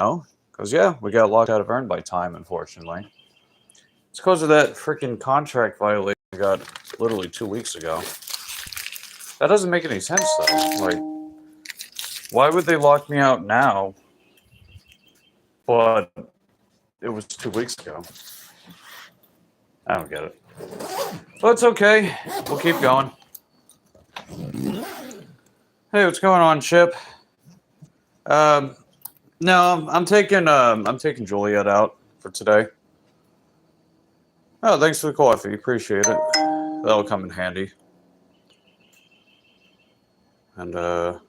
No, because yeah, we got locked out of Earn by Time, unfortunately. It's because of that freaking contract violation we got literally 2 weeks ago. That doesn't make any sense though. Like, why would they lock me out now? But it was 2 weeks ago. I don't get it. But it's okay. We'll keep going. Hey, what's going on, Chip? No, I'm taking Juliet out for today. Oh, thanks for the coffee. Appreciate it. That'll come in handy. And oh,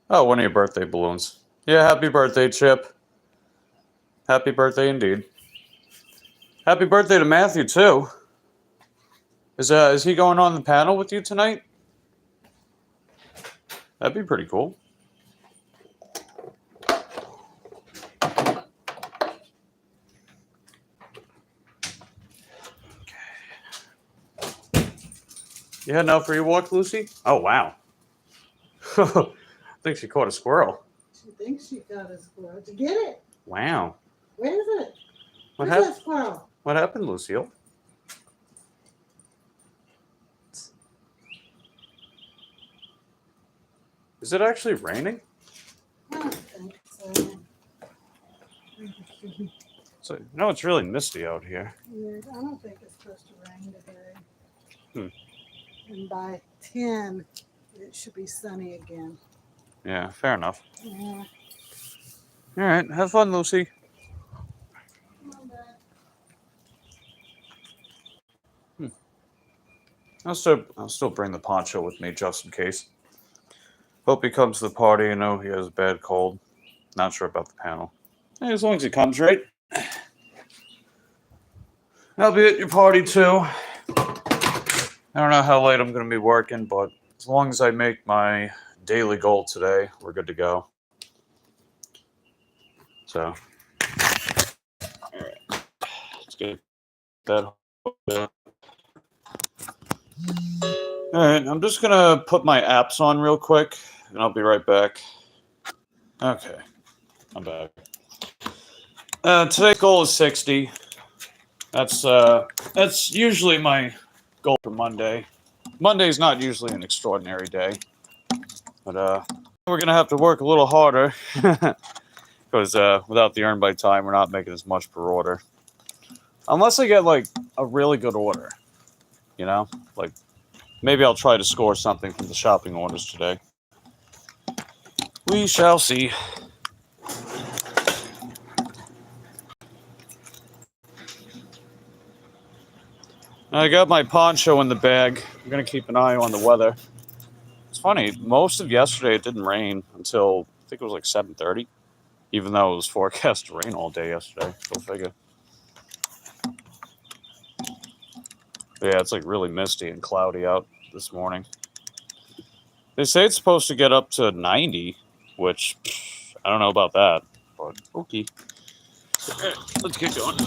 one of your birthday balloons. Yeah, happy birthday, Chip. Happy birthday indeed. Happy birthday to Matthew too. Is he going on the panel with you tonight? That'd be pretty cool. You heading out for your walk, Lucy? Oh, wow. I think she caught a squirrel. She thinks she caught a squirrel. Did you get it? Wow. Where is it? Where's that squirrel? What happened, Lucille? Is it actually raining? I don't think so. So, no, it's really misty out here. Yeah, I don't think it's supposed to rain today. And by 10, it should be sunny again. Yeah, fair enough. Yeah. All right, have fun, Lucy. I'll still bring the poncho with me just in case. Hope he comes to the party. I know he has a bad cold. Not sure about the panel. Hey, as long as he comes, right? I'll be at your party too. I don't know how late I'm going to be working, but as long as I make my daily goal today, we're good to go. So, all right, let's get that. All right, I'm just going to put my apps on real quick, and I'll be right back. Okay, I'm back. Today's goal is 60. That's usually my goal for Monday. Monday's not usually an extraordinary day, but we're gonna have to work a little harder because without the earn by time, we're not making as much per order. Unless I get like a really good order, you know, like maybe I'll try to score something from the shopping orders today. We shall see. I got my poncho in the bag. I'm going to keep an eye on the weather. It's funny, most of yesterday it didn't rain until, I think it was like 7:30, even though it was forecast to rain all day yesterday. Go figure. Yeah, it's like really misty and cloudy out this morning. They say it's supposed to get up to 90, which I don't know about that, but okay. All right, let's get going.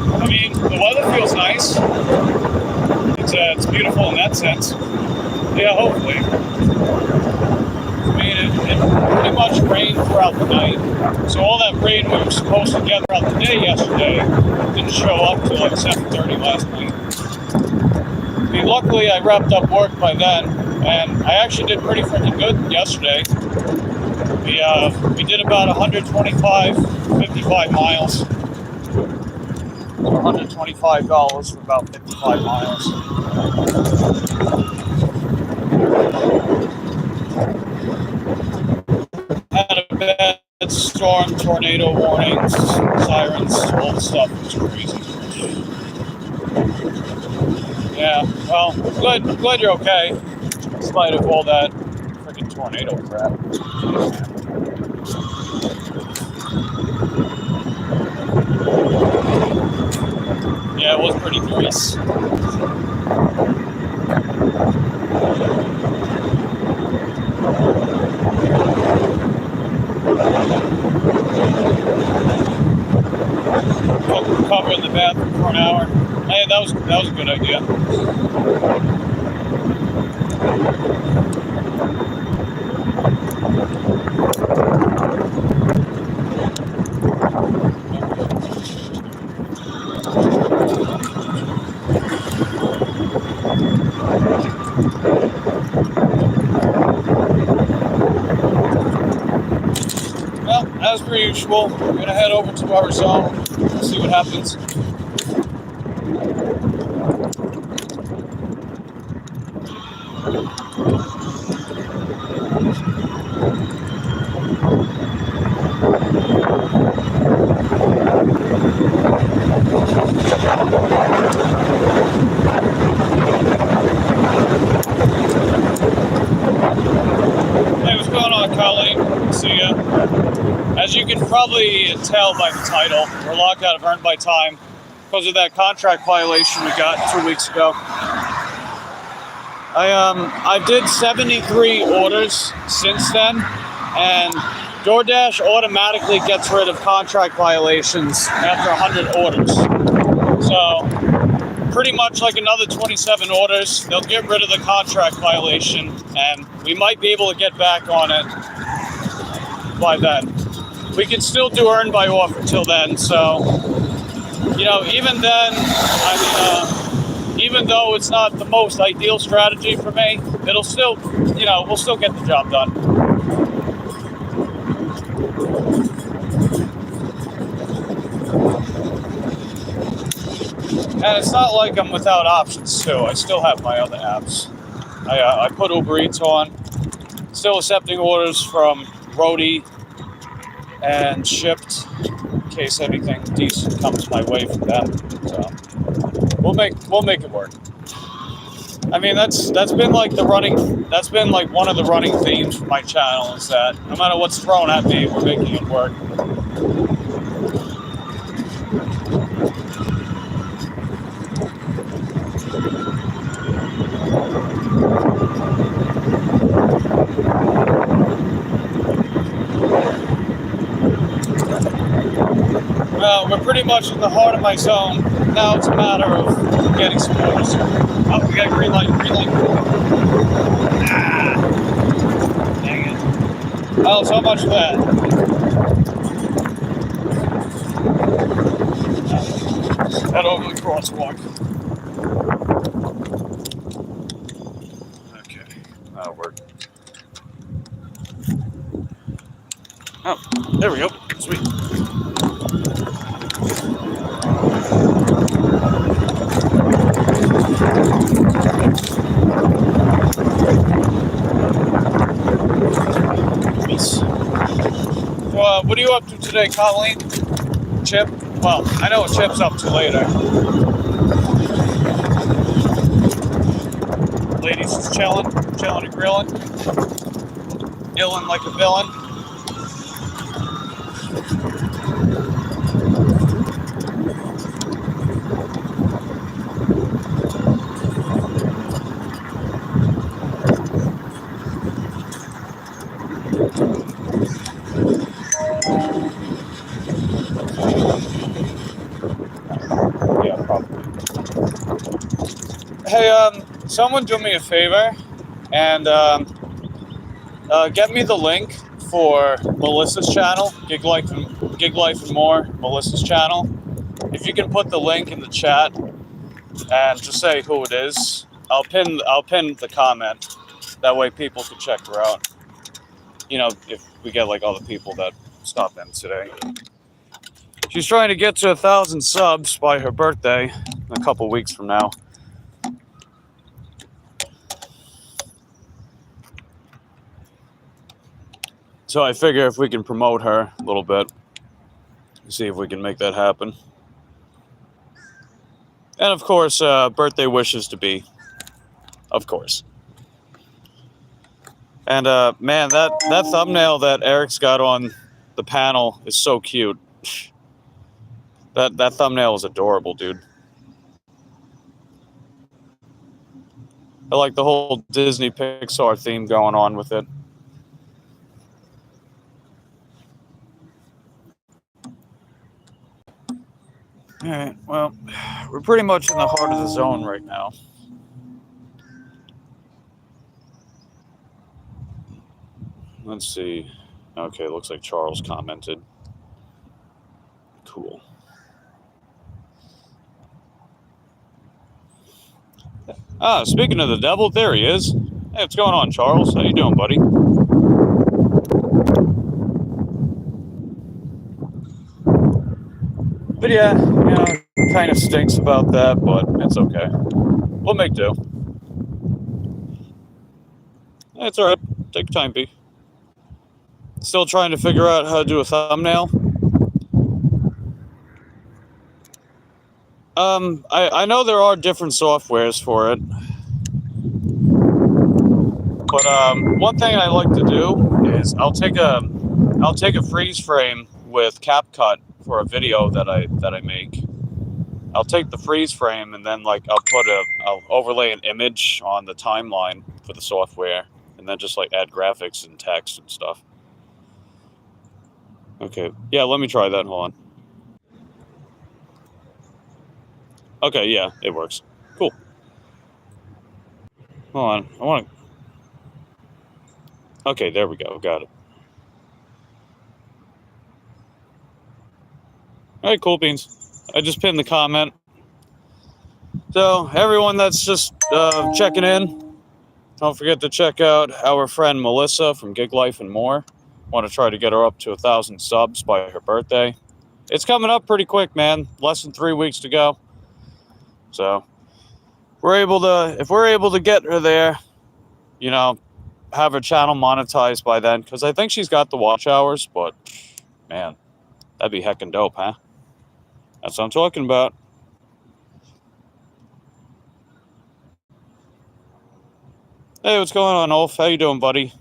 I mean, the weather feels nice. It's beautiful in that sense. Yeah, hopefully. I mean, it pretty much rained throughout the night. So all that rain we were supposed to get throughout the day yesterday didn't show up till like 7:30 last night. I mean, luckily I wrapped up work by then, and I actually did pretty freaking good yesterday. We did about 55 miles. So $125 for about 55 miles. Had a bad storm, tornado warnings, sirens, all the stuff. It was crazy. Yeah, well, I'm glad you're okay, in spite of all that freaking tornado crap. Yeah, it was pretty nice. Cover in the bathroom for an hour. Hey, that was a good idea. Well, as per usual, we're gonna head over to our zone, see what happens. Hey, what's going on, Colleen? See ya. As you can probably tell by the title, we're locked out of Earned by Time because of that contract violation we got 2 weeks ago. I did 73 orders since then, and DoorDash automatically gets rid of contract violations after 100 orders. So pretty much like another 27 orders, they'll get rid of the contract violation, and we might be able to get back on it by then. We can still do Earn by Offer till then, so, you know, even then, even though it's not the most ideal strategy for me, it'll still, you know, we'll still get the job done. And it's not like I'm without options, too. I still have my other apps. I put Uber Eats on, still accepting orders from Roadie and Shipped in case anything decent comes my way from them. So we'll make it work. I mean, that's been like one of the running themes for my channel, is that no matter what's thrown at me, we're making it work. Well, we're pretty much in the heart of my zone. Now it's a matter of getting some orders. Oh, we got green light. Ah, dang it. Oh, so much for that. Head over the crosswalk. Okay, that'll work. Oh, there we go. Sweet. What are you up to today, Colleen? Chip? Well, I know what Chip's up to later. Ladies just chilling and grilling. Illing like a villain. Yeah, probably. Hey, someone do me a favor and get me the link for Melissa's channel, Gig Life and More, Melissa's channel. If you can put the link in the chat and just say who it is, I'll pin the comment. That way people can check her out. You know, if we get like all the people that stop in today. She's trying to get to 1,000 subs by her birthday a couple weeks from now. So I figure if we can promote her a little bit, see if we can make that happen. And of course, birthday wishes to be, of course. And man, that thumbnail that Eric's got on the panel is so cute. That thumbnail is adorable, dude. I like the whole Disney Pixar theme going on with it. All right, well, we're pretty much in the heart of the zone right now. Let's see. Okay, looks like Charles commented. Cool. Ah, speaking of the devil, there he is. Hey, what's going on, Charles? How you doing, buddy? But yeah, kind of stinks about that, but it's okay. We'll make do. It's alright. Take your time, P. Still trying to figure out how to do a thumbnail. I know there are different softwares for it. But one thing I like to do is I'll take a freeze frame with CapCut for a video that I make. I'll take the freeze frame and then I'll overlay an image on the timeline for the software and then just add graphics and text and stuff. Okay, yeah, let me try that. Hold on. Okay, yeah, it works. Cool. Hold on, Okay, there we go. Got it. All right, cool beans. I just pinned the comment. So everyone that's just checking in, don't forget to check out our friend Melissa from Gig Life and More. Want to try to get her up to 1,000 subs by her birthday. It's coming up pretty quick, man. Less than 3 weeks to go. So if we're able to get her there, have her channel monetized by then, because I think she's got the watch hours, but man, that'd be heckin' dope, huh? That's what I'm talking about. Hey, what's going on, Ulf? How you doing, buddy?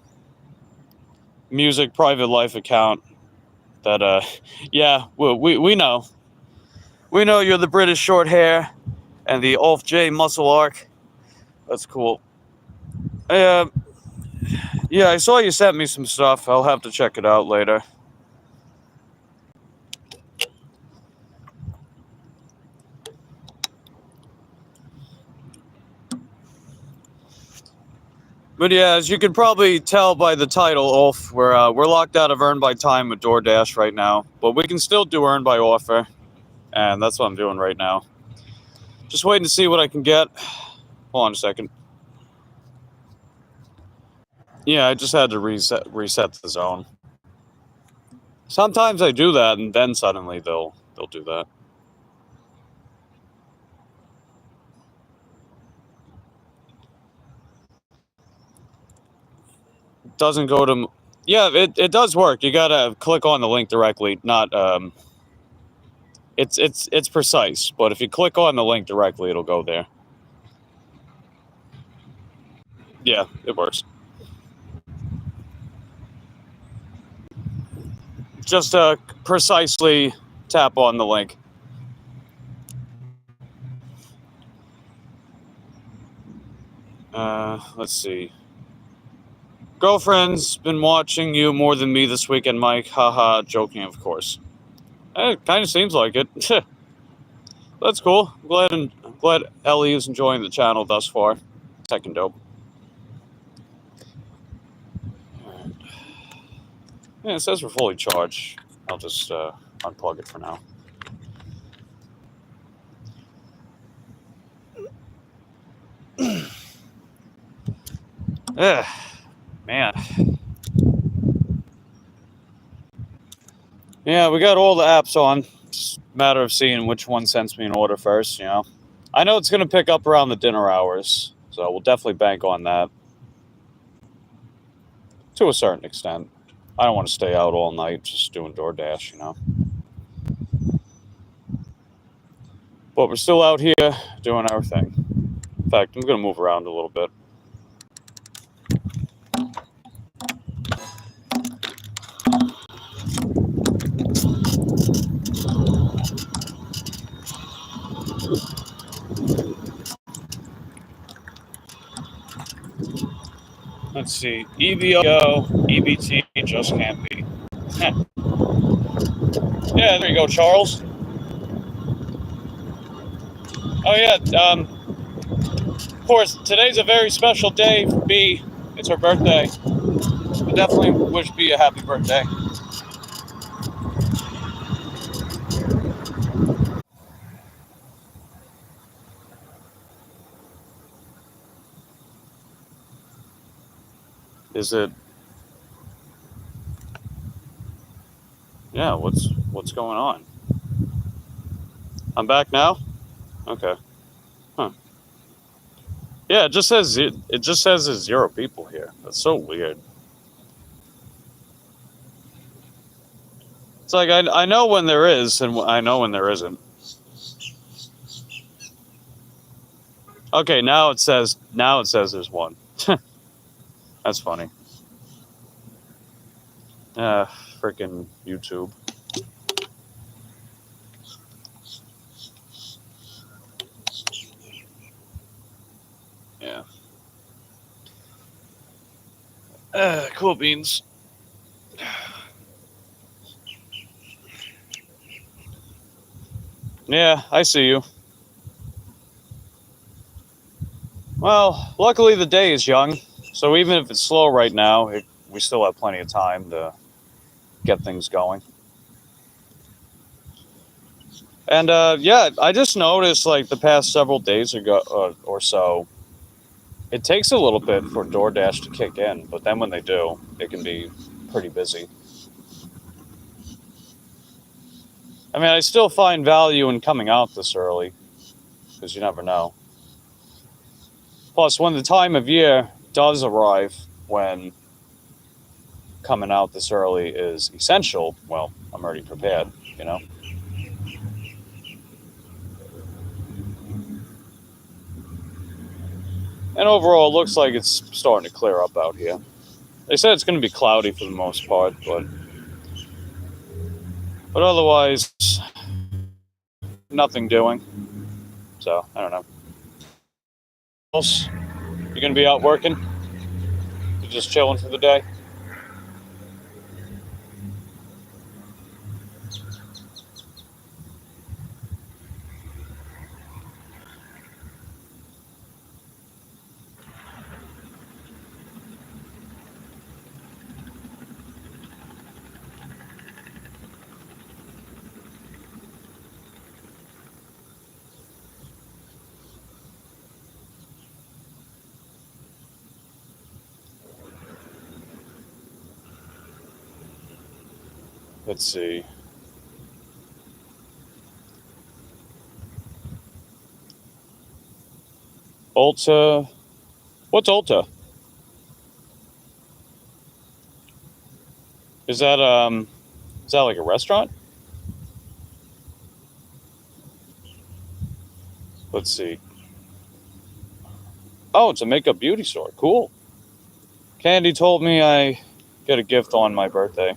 Music private life account. That yeah, we know. We know you're the British short hair and the Ulf J muscle arc. That's cool. Yeah, I saw you sent me some stuff. I'll have to check it out later. But yeah, as you can probably tell by the title, Ulf, we're locked out of Earn by Time with DoorDash right now. But we can still do Earn by Offer. And that's what I'm doing right now. Just waiting to see what I can get. Hold on a second. Yeah, I just had to reset the zone. Sometimes I do that, and then suddenly they'll do that. It doesn't go to. Yeah, it does work. You gotta click on the link directly. Not It's precise, but if you click on the link directly, it'll go there. Yeah, it works. Just precisely tap on the link. Let's see. Girlfriend's been watching you more than me this weekend, Mike. Haha, joking, of course. It kind of seems like it. That's cool. I'm glad Ellie is enjoying the channel thus far. Second dope. Yeah, it says we're fully charged. I'll just unplug it for now. Man. Yeah, we got all the apps on. It's a matter of seeing which one sends me an order first, I know it's going to pick up around the dinner hours, so we'll definitely bank on that. To a certain extent. I don't want to stay out all night just doing DoorDash, But we're still out here doing our thing. In fact, I'm going to move around a little bit. Let's see. EBO, EBT just can't be. Yeah, there you go, Charles. Oh, yeah. Of course, today's a very special day for B. It's her birthday. I definitely wish B a happy birthday. Is it? Yeah. What's going on? I'm back now. Okay. Huh. Yeah. It just says there's 0 people here. That's so weird. It's like I know when there is, and I know when there isn't. Okay. Now it says there's 1. That's funny. Freaking YouTube. Yeah. Cool beans. Yeah, I see you. Well, luckily the day is young, so even if it's slow right now, we still have plenty of time to get things going. And yeah, I just noticed like the past several days ago or so, it takes a little bit for DoorDash to kick in, but then when they do, it can be pretty busy. I mean, I still find value in coming out this early, because you never know. Plus, when the time of year does arrive when coming out this early is essential, well, I'm already prepared, you know? And overall, it looks like it's starting to clear up out here. They said it's going to be cloudy for the most part, but otherwise, nothing doing. So, I don't know. Else, you going to be out working? You just chilling for the day? Let's see. Ulta. What's Ulta? Is that like a restaurant? Let's see. Oh, it's a makeup beauty store. Cool. Candy told me I get a gift on my birthday.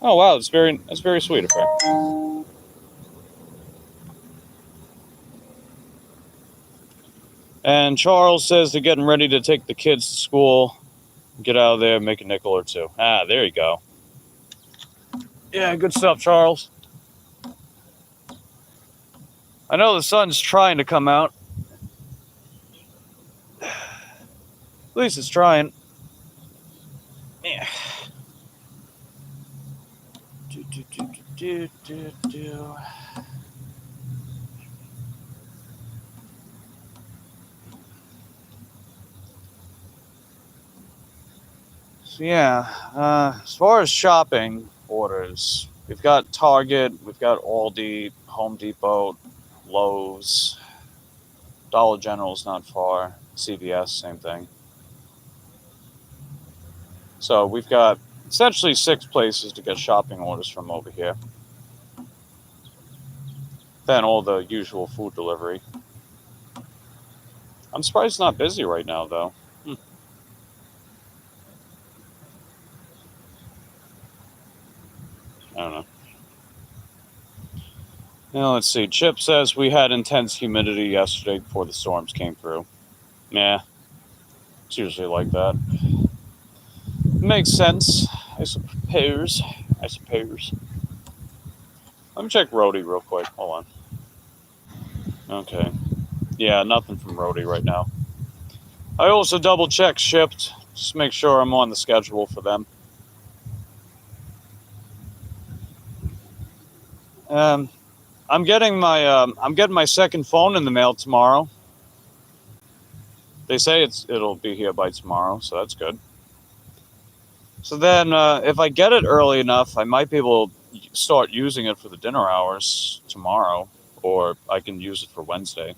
Oh wow, that's very sweet of her. And Charles says they're getting ready to take the kids to school. Get out of there, make a nickel or 2. Ah, there you go. Yeah, good stuff, Charles. I know the sun's trying to come out. At least it's trying. Yeah. So yeah, as far as shopping orders, we've got Target, we've got Aldi, Home Depot, Lowe's, Dollar General's not far, CVS, same thing. So we've got essentially 6 places to get shopping orders from over here. Then all the usual food delivery. I'm surprised it's not busy right now, though. I don't know. Now, let's see. Chip says we had intense humidity yesterday before the storms came through. Yeah, it's usually like that. Makes sense, I suppose. Let me check Roadie real quick. Hold on. Okay. Yeah, nothing from Roadie right now. I also double check Shipped, just make sure I'm on the schedule for them. I'm getting my second phone in the mail tomorrow. They say it'll be here by tomorrow, so that's good. So then, if I get it early enough, I might be able to start using it for the dinner hours tomorrow, or I can use it for Wednesday.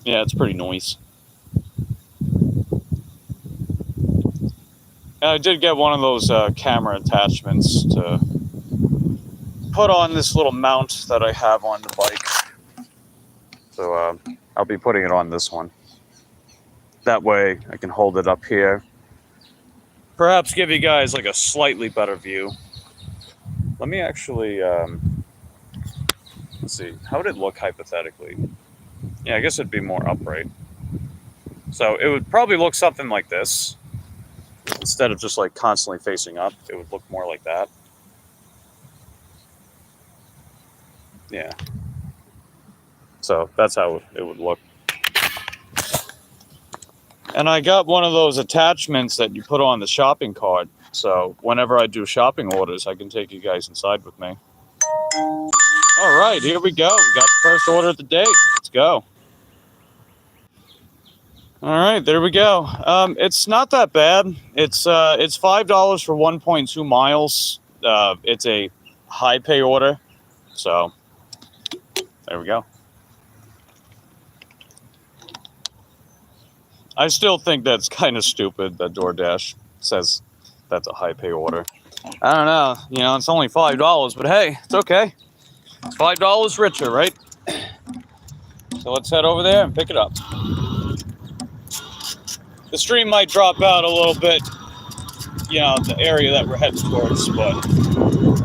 Yeah, it's pretty nice. And I did get one of those camera attachments to put on this little mount that I have on the bike. So I'll be putting it on this one. That way I can hold it up here. Perhaps give you guys like a slightly better view. Let me actually, let's see, how would it look hypothetically? Yeah, I guess it'd be more upright. So it would probably look something like this. Instead of just like constantly facing up, it would look more like that. Yeah. So that's how it would look. And I got one of those attachments that you put on the shopping cart. So whenever I do shopping orders, I can take you guys inside with me. All right, here we go. We got the first order of the day. Let's go. All right, there we go. It's not that bad. It's $5 for 1.2 miles. It's a high pay order. So there we go. I still think that's kind of stupid that DoorDash says that's a high pay order. I don't know. You know, it's only $5, but hey, it's okay. It's $5 richer, right? So let's head over there and pick it up. The stream might drop out a little bit, you know, the area that we're heading towards, but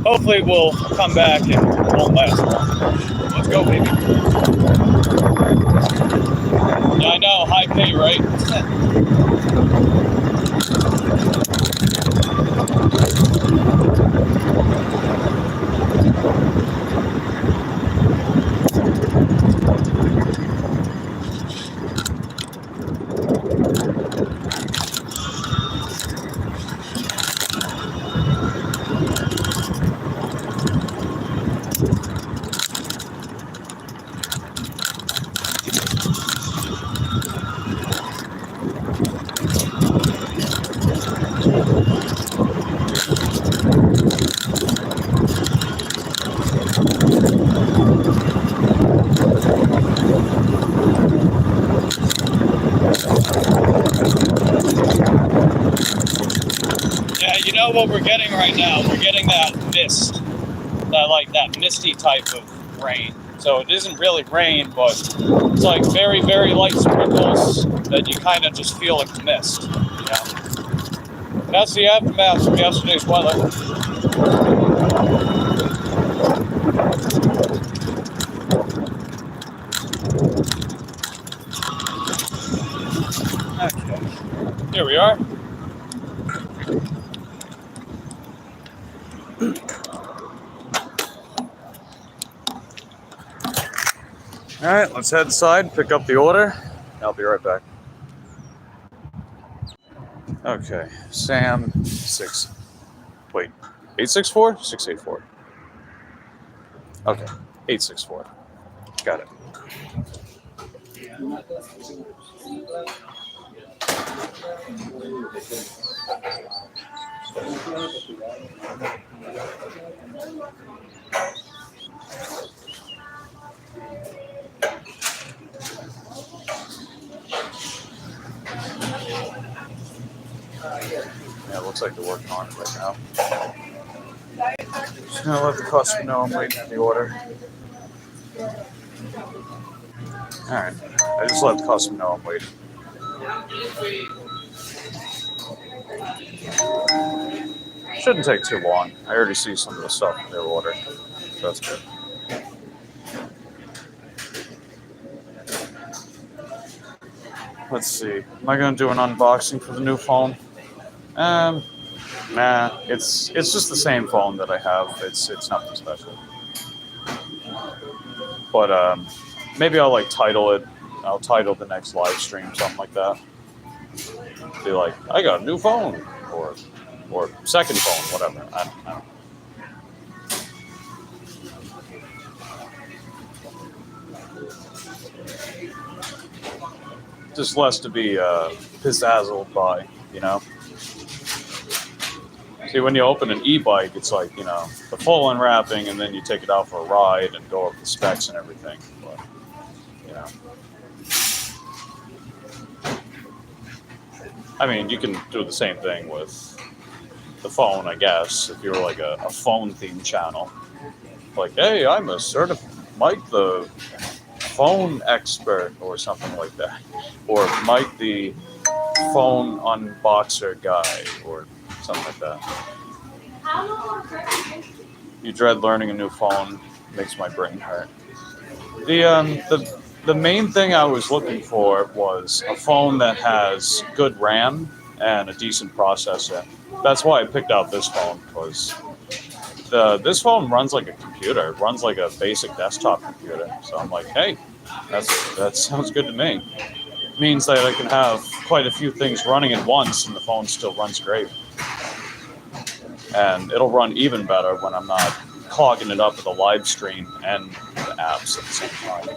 hopefully we'll come back and it won't last long. Let's go, baby. Yeah, I know, high pay, right? Yeah, you know what we're getting right now? We're getting that mist, that misty type of rain. So it isn't really rain, but it's like very, very light sprinkles that you kind of just feel like mist. Yeah. That's the aftermath from yesterday's weather. Okay, here we are. All right, let's head inside, pick up the order. I'll be right back. Okay, Sam 864? 684. Okay, 864. Got it. Yeah, it looks like they're working on it right now. Just gonna let the customer know I'm waiting for the order. Alright, I just let the customer know I'm waiting. Shouldn't take too long. I already see some of the stuff in their order, so that's good. let's see. Am I gonna do an unboxing for the new phone? Nah. It's just the same phone that I have. It's nothing special. But maybe I'll like title it. I'll title the next live stream something like that. Be like, I got a new phone, or second phone, whatever. I don't know. Just less to be pizzazzled by, you know. See, when you open an e-bike, it's like, you know, the full unwrapping, and then you take it out for a ride and go over the specs and everything. But, you know, I mean, you can do the same thing with the phone, I guess, if you're like a phone theme channel. Like, hey, I'm a Mike the phone expert, or something like that, or Mike the phone unboxer guy, or something like that. You dread learning a new phone. Makes my brain hurt. The main thing I was looking for was a phone that has good RAM and a decent processor. That's why I picked out this phone, because this phone runs like a computer. It runs like a basic desktop computer. So I'm like, hey, that sounds good to me. It means that I can have quite a few things running at once, and the phone still runs great. And it'll run even better when I'm not clogging it up with a live stream and the apps at the same time.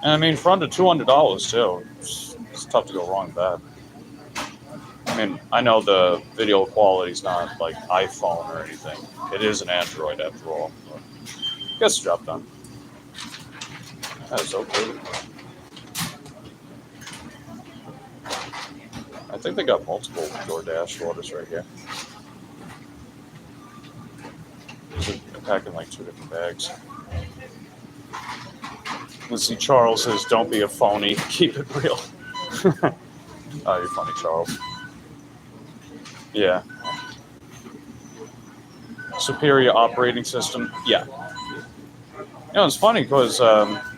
And I mean, for under $200 too, it's tough to go wrong with that. I mean, I know the video quality's not like iPhone or anything. It is an Android after all. But gets the job done. That is okay. I think they got multiple DoorDash orders right here. They're packing like 2 different bags. Let's see, Charles says, don't be a phony, keep it real. Oh, you're funny, Charles. Yeah. Superior operating system, yeah. You know, it's funny because,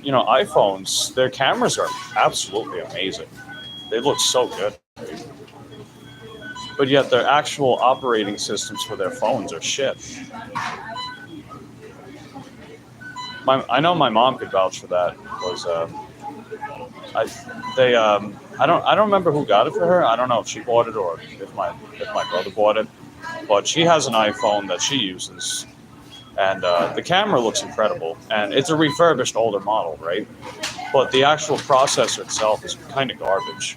you know, iPhones, their cameras are absolutely amazing. They look so good. But yet their actual operating systems for their phones are shit. I know my mom could vouch for that, because I don't remember who got it for her. I don't know if she bought it or if my brother bought it. But she has an iPhone that she uses, and the camera looks incredible. And it's a refurbished older model, right? But the actual processor itself is kind of garbage.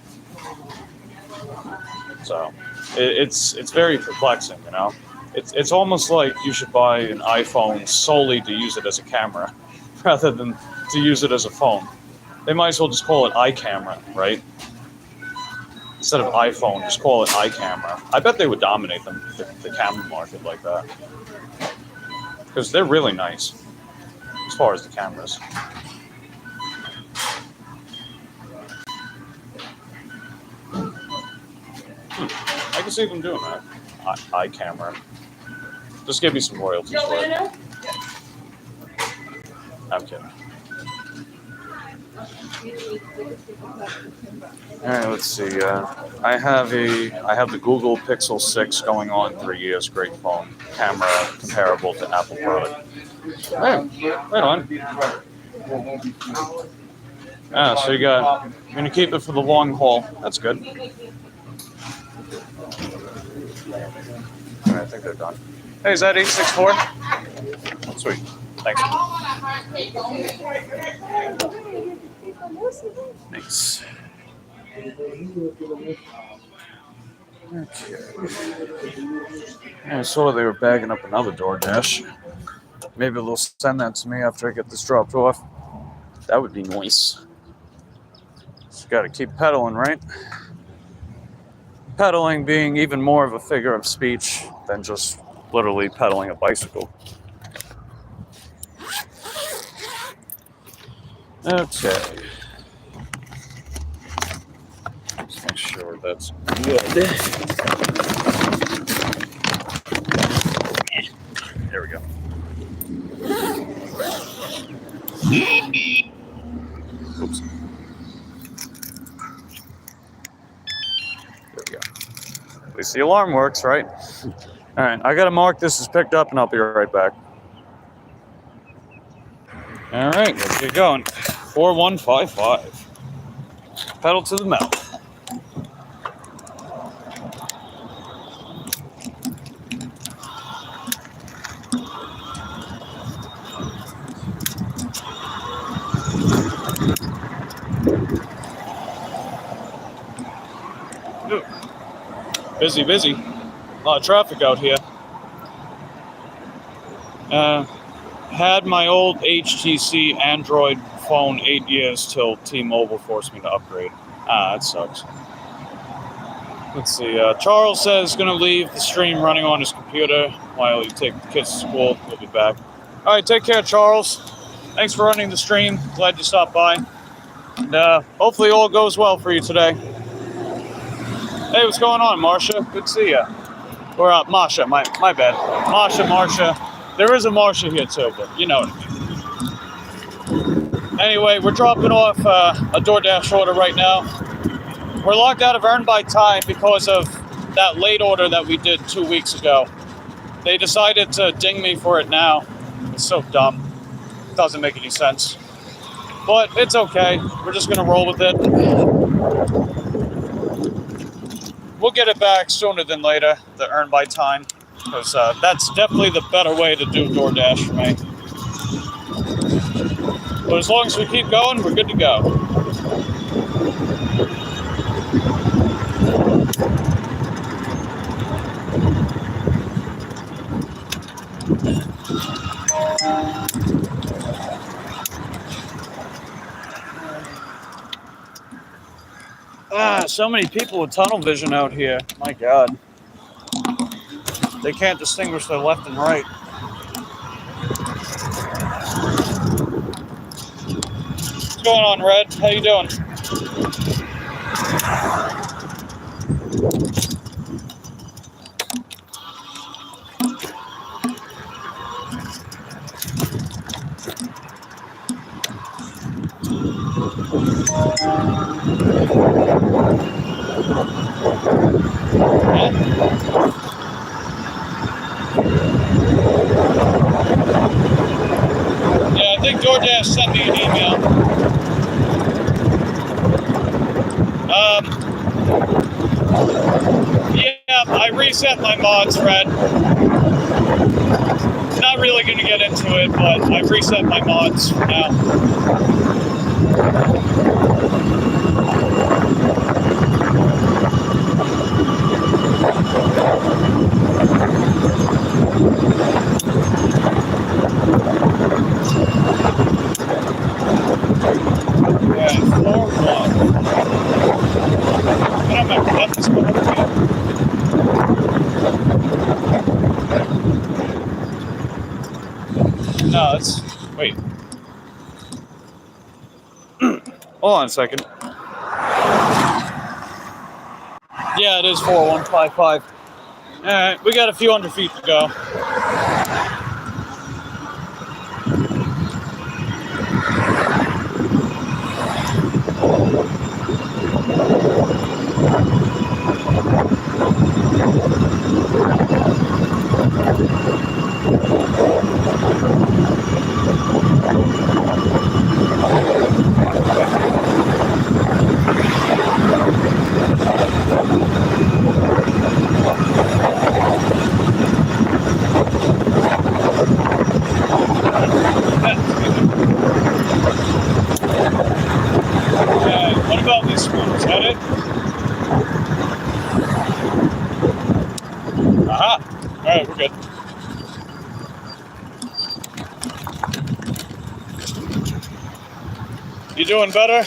So it's very perplexing, you know. It's almost like you should buy an iPhone solely to use it as a camera, rather than to use it as a phone. They might as well just call it iCamera, right? Instead of iPhone, just call it iCamera. I bet they would dominate the camera market like that, because they're really nice as far as the cameras. I can see them doing that. iCamera. Just give me some royalties for it. I'm kidding. All right, let's see. I have the Google Pixel 6 going on 3 years. Great phone. Camera comparable to Apple product. Hey, right on. So you're gonna keep it for the long haul. That's good. All right, I think they're done. Hey, is that 864? Sweet. Thanks. Thanks. Okay. I saw they were bagging up another DoorDash. Maybe they'll send that to me after I get this dropped off. That would be nice. Just got to keep pedaling, right? Pedaling being even more of a figure of speech than just literally pedaling a bicycle. Okay. Let's make sure that's good. There we go. Oops. least the alarm works, right? All right, I gotta mark this as picked up and I'll be right back. All right, let's get going. 4155. Pedal to the metal. Ooh. Busy, busy. A lot of traffic out here. Had my old HTC Android phone 8 years till T-Mobile forced me to upgrade. That sucks. Let's see. Charles says he's going to leave the stream running on his computer while you take the kids to school. We'll be back. All right, take care, Charles. Thanks for running the stream. Glad you stopped by. And hopefully all goes well for you today. Hey, what's going on, Marsha? Good to see you. Or Marsha, my bad. Marsha. There is a Marsha here too, but you know what I mean. Anyway, we're dropping off a DoorDash order right now. We're locked out of Earn by Time because of that late order that we did 2 weeks ago. They decided to ding me for it now. It's so dumb. Doesn't make any sense. But it's okay. We're just going to roll with it. We'll get it back sooner than later, the Earn by Time, because that's definitely the better way to do DoorDash for me. But as long as we keep going, we're good to go. So many people with tunnel vision out here. My God. They can't distinguish their left and right. What's going on, Red? How you doing? Yeah, I think DoorDash sent me an email. Yeah, I reset my mods, Red. Not really going to get into it, but I've reset my mods for now. Yeah, floor one. I don't know what this one is. No, it's... Wait. Hold on a second. Yeah, it is 4155. Alright, we got a few hundred feet to go. What about this one? Is that it? Aha! Alright, we're good. You doing better?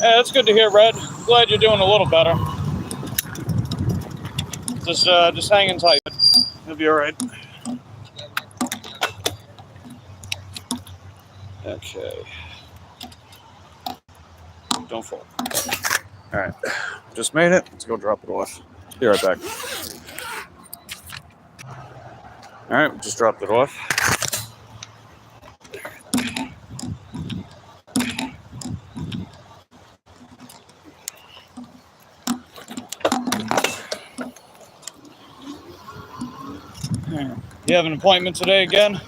Yeah, that's good to hear, Red. Glad you're doing a little better. Just hanging tight. You'll be alright. Okay. Don't fall. Alright. Just made it. Let's go drop it off. Be right back. Alright, we just dropped it off. You have an appointment today again?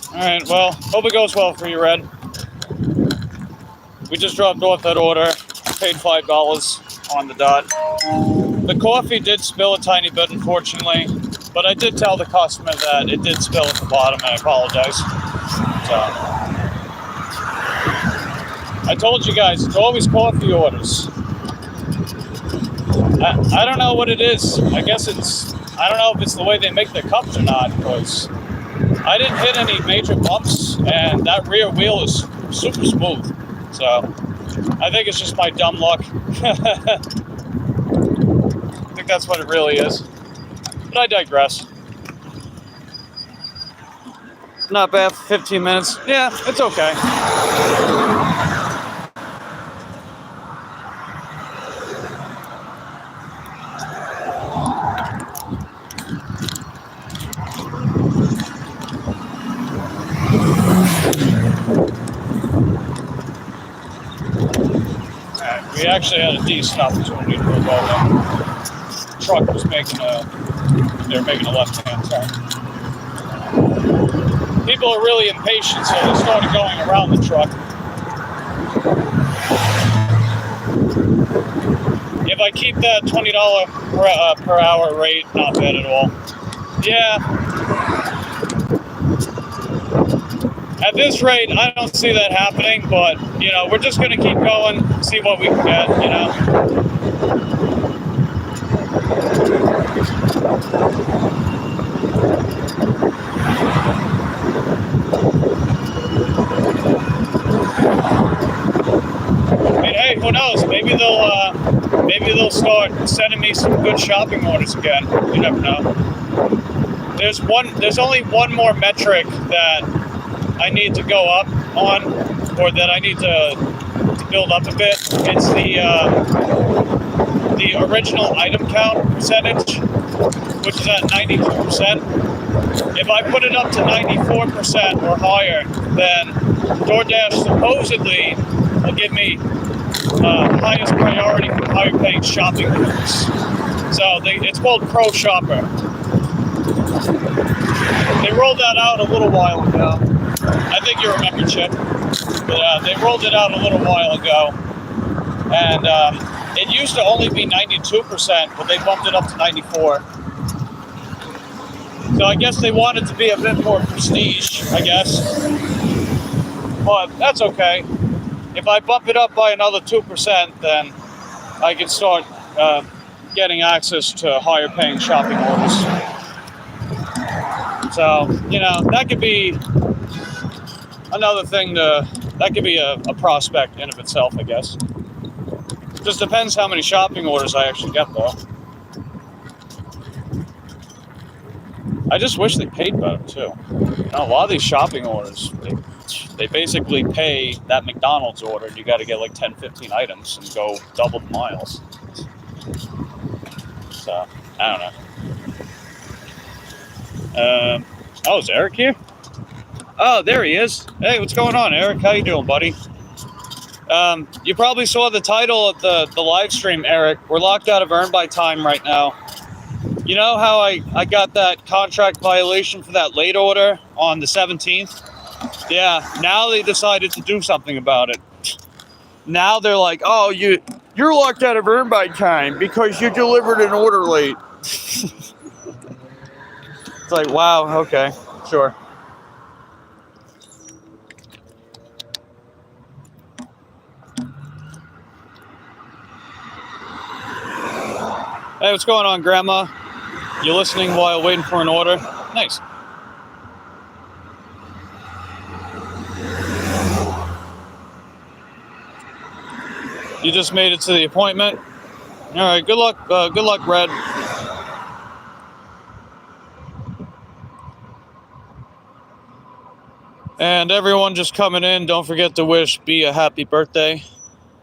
Alright, well, hope it goes well for you, Red. We just dropped off that order, paid $5 on the dot. The coffee did spill a tiny bit, unfortunately, but I did tell the customer that it did spill at the bottom, and I apologize. So, I told you guys, it's always coffee orders. I don't know what it is. I guess I don't know if it's the way they make their cups or not, because I didn't hit any major bumps, and that rear wheel is super smooth. So, I think it's just my dumb luck. I think that's what it really is. But I digress. Not bad for 15 minutes. Yeah, it's okay. We actually had a decent opportunity to move over. The truck was they were making a left-hand turn. People are really impatient, so they started going around the truck. If I keep that $20 per hour rate, not bad at all. Yeah. At this rate, I don't see that happening, but, you know, we're just going to keep going, see what we can get, you know. I mean, hey, who knows? Maybe they'll start sending me some good shopping orders again. You never know. There's only one more metric that I need to go up on, or that I need to build up a bit. It's the original item count percentage, which is at 92%. If I put it up to 94% or higher, then DoorDash supposedly will give me highest priority for higher paying shopping orders. So it's called Pro Shopper. They rolled that out a little while ago. I think you remember, Chip. But they rolled it out a little while ago. And it used to only be 92%, but they bumped it up to 94%. So I guess they wanted to be a bit more prestige, I guess. But that's okay. If I bump it up by another 2%, then I can start getting access to higher paying shopping orders. So, you know, that could be another thing that could be a prospect in of itself, I guess. Just depends how many shopping orders I actually get, though. I just wish they paid better, too. You know, a lot of these shopping orders, they basically pay that McDonald's order, and you got to get like 10, 15 items and go double the miles. So, I don't know. Oh, is Eric here? Oh, there he is. Hey, what's going on, Eric? How you doing, buddy? You probably saw the title of the live stream, Eric. We're locked out of Earn by Time right now. You know how I got that contract violation for that late order on the 17th? Yeah, now they decided to do something about it. Now they're like, oh, you're locked out of Earn by Time because you delivered an order late. It's like, wow, okay, sure. Hey, what's going on, Grandma? You listening while waiting for an order? Nice. You just made it to the appointment? All right, good luck, Red. And everyone just coming in, don't forget to wish B a happy birthday.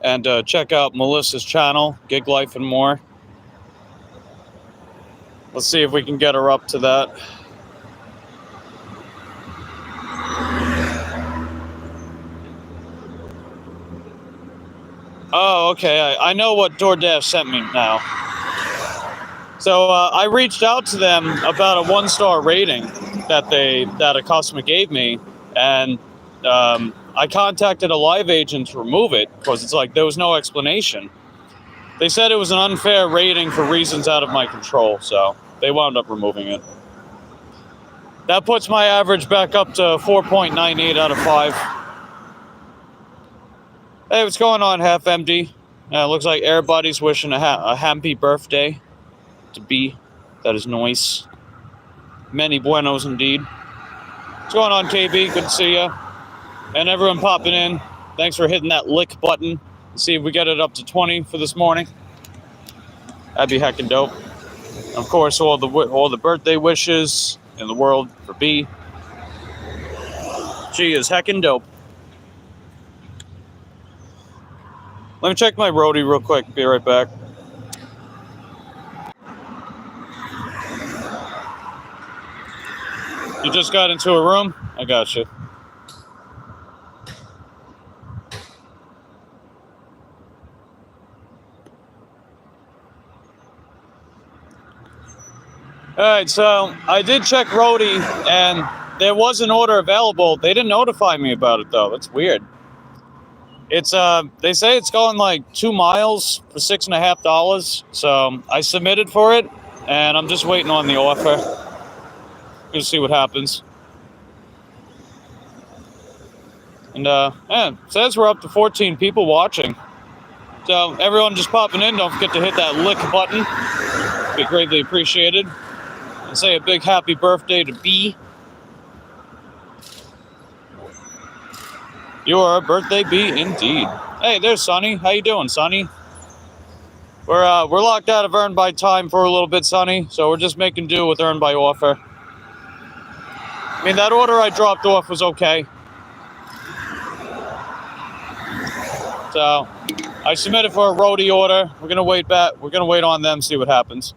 And check out Melissa's channel, Gig Life and More. Let's see if we can get her up to that. Oh, okay. I know what DoorDash sent me now. So I reached out to them about a 1-star rating. that a customer gave me, and I contacted a live agent to remove it because it's like there was no explanation. They said it was an unfair rating for reasons out of my control, so they wound up removing it. That puts my average back up to 4.98 out of 5. Hey, what's going on, Half Empty? Looks like everybody's wishing a happy birthday to B. That is nice. Many buenos indeed. What's going on, KB? Good to see ya. And everyone popping in. Thanks for hitting that lick button. Let's see if we get it up to 20 for this morning. That'd be heckin' dope. Of course, all the birthday wishes in the world for B. She is heckin' dope. Let me check my roadie real quick. Be right back. You just got into a room? I got you. Alright, so I did check roadie, and there was an order available. They didn't notify me about it, though. That's weird. It's they say it's going like 2 miles for $6.50. So I submitted for it, and I'm just waiting on the offer. Gonna see what happens. And yeah, it says we're up to 14 people watching. So everyone just popping in, don't forget to hit that lick button. Be greatly appreciated. And say a big happy birthday to B. You are a birthday B indeed. Hey, there's Sonny. How you doing, Sonny? We're locked out of earn by time for a little bit, Sonny. So we're just making do with earn by offer. I mean, that order I dropped off was okay. So I submitted for a roadie order. We're gonna wait back. We're gonna wait on them, see what happens.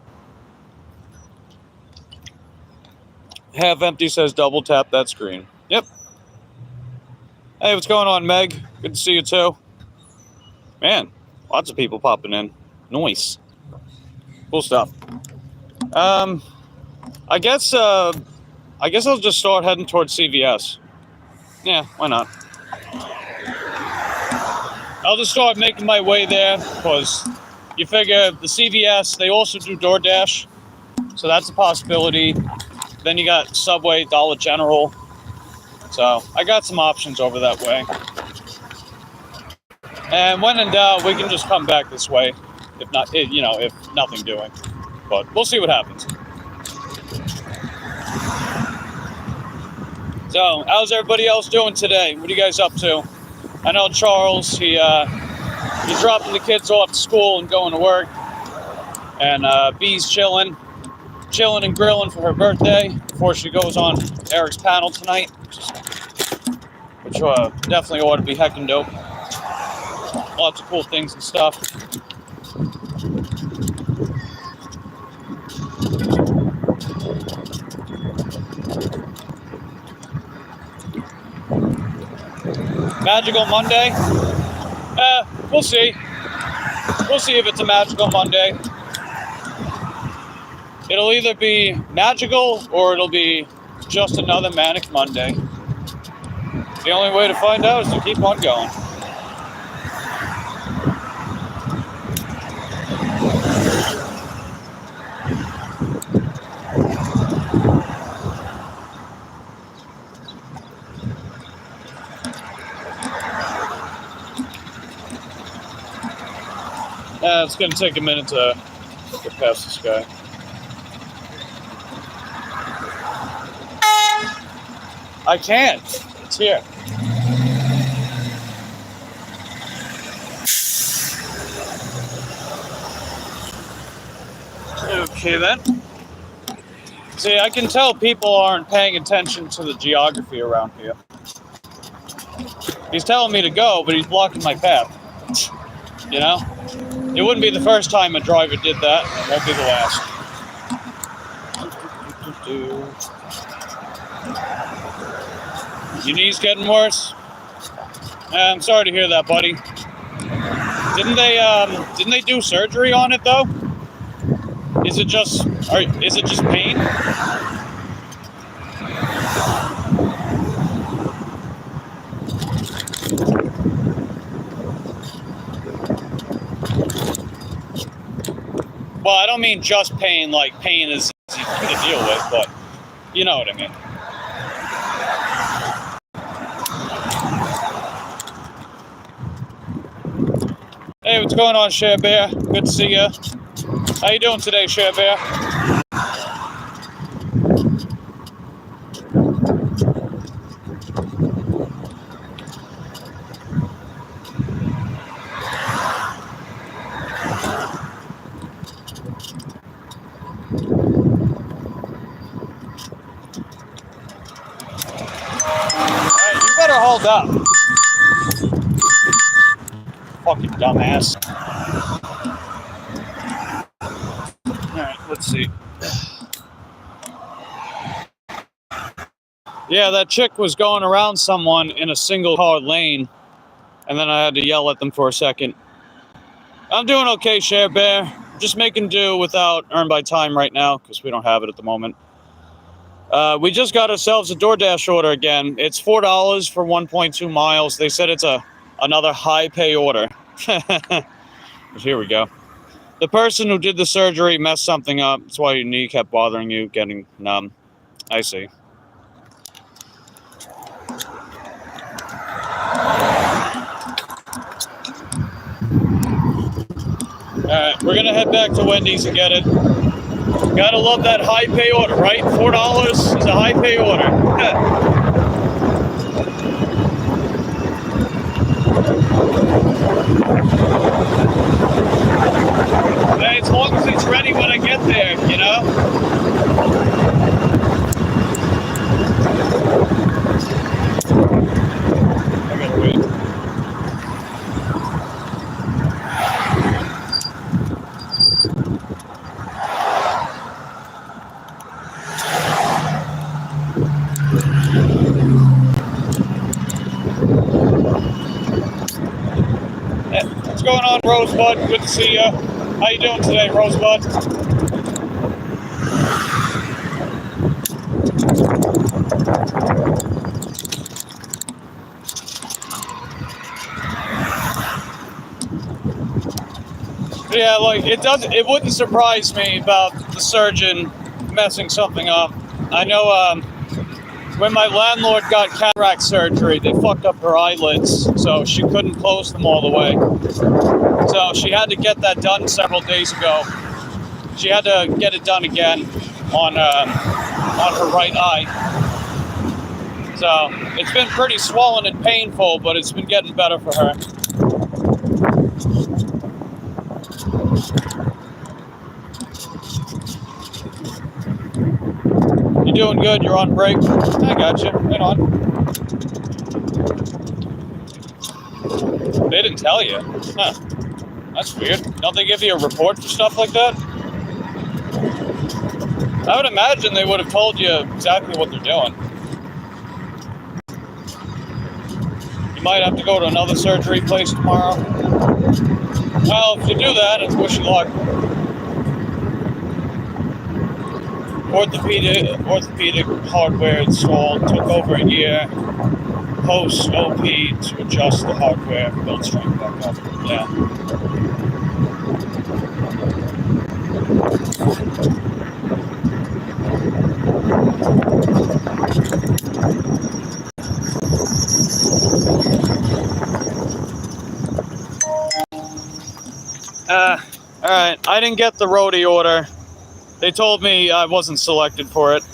Half Empty says double tap that screen. Yep. Hey, what's going on, Meg? Good to see you too. Man, lots of people popping in. Nice. Cool stuff. I guess I'll just start heading towards CVS. Yeah, why not? I'll just start making my way there because you figure the CVS, they also do DoorDash, so that's a possibility. Then you got Subway, Dollar General. So I got some options over that way. And when in doubt, we can just come back this way. If not, if nothing doing. But we'll see what happens. So, how's everybody else doing today? What are you guys up to? I know Charles, he's dropping the kids off to school and going to work. And B's chilling and grilling for her birthday before she goes on Eric's panel tonight. Which definitely ought to be heckin' dope. Lots of cool things and stuff. Magical Monday? We'll see. We'll see if it's a magical Monday. It'll either be magical or it'll be just another manic Monday. The only way to find out is to keep on going. It's going to take a minute to get past this guy. I can't. It's here. Okay then. See, I can tell people aren't paying attention to the geography around here. He's telling me to go, but he's blocking my path. You know? It wouldn't be the first time a driver did that, and it won't be the last. Your knee's getting worse? I'm sorry to hear that, buddy. Didn't they do surgery on it though? Is it just pain? mean just pain, like pain is easy to deal with, but you know what I mean. Hey, what's going on, Share Bear? Good to see you. How you doing today, Share Bear? Alright, you better hold up. Fucking dumbass. Alright, let's see. Yeah, that chick was going around someone in a single car lane, and then I had to yell at them for a second. I'm doing okay, Share Bear. Just making do without Earn by Time right now, because we don't have it at the moment. We just got ourselves a DoorDash order again. It's $4 for 1.2 miles. They said it's another high pay order. Here we go. The person who did the surgery messed something up. That's why your knee kept bothering you, getting numb. I see. Alright, we're gonna head back to Wendy's and get it. Gotta love that high pay order, right? $4 is a high pay order. Hey, as long as it's ready when I get there, you know? I gotta wait. What's going on, Rosebud? Good to see you. How you doing today, Rosebud? Yeah, like it wouldn't surprise me about the surgeon messing something up. I know when my landlord got cataract surgery, they fucked up her eyelids, so she couldn't close them all the way. So she had to get that done several days ago. She had to get it done again on her right eye. So it's been pretty swollen and painful, but it's been getting better for her. You doing good? You're on break? I got you. Right on. They didn't tell you. Huh. That's weird. Don't they give you a report for stuff like that? I would imagine they would have told you exactly what they're doing. You might have to go to another surgery place tomorrow. Well, if you do that, I wish you luck. Orthopedic hardware installed. Took over a year post-OP to adjust the hardware, build strength back up. Yeah. Alright, I didn't get the roadie order. They told me I wasn't selected for it.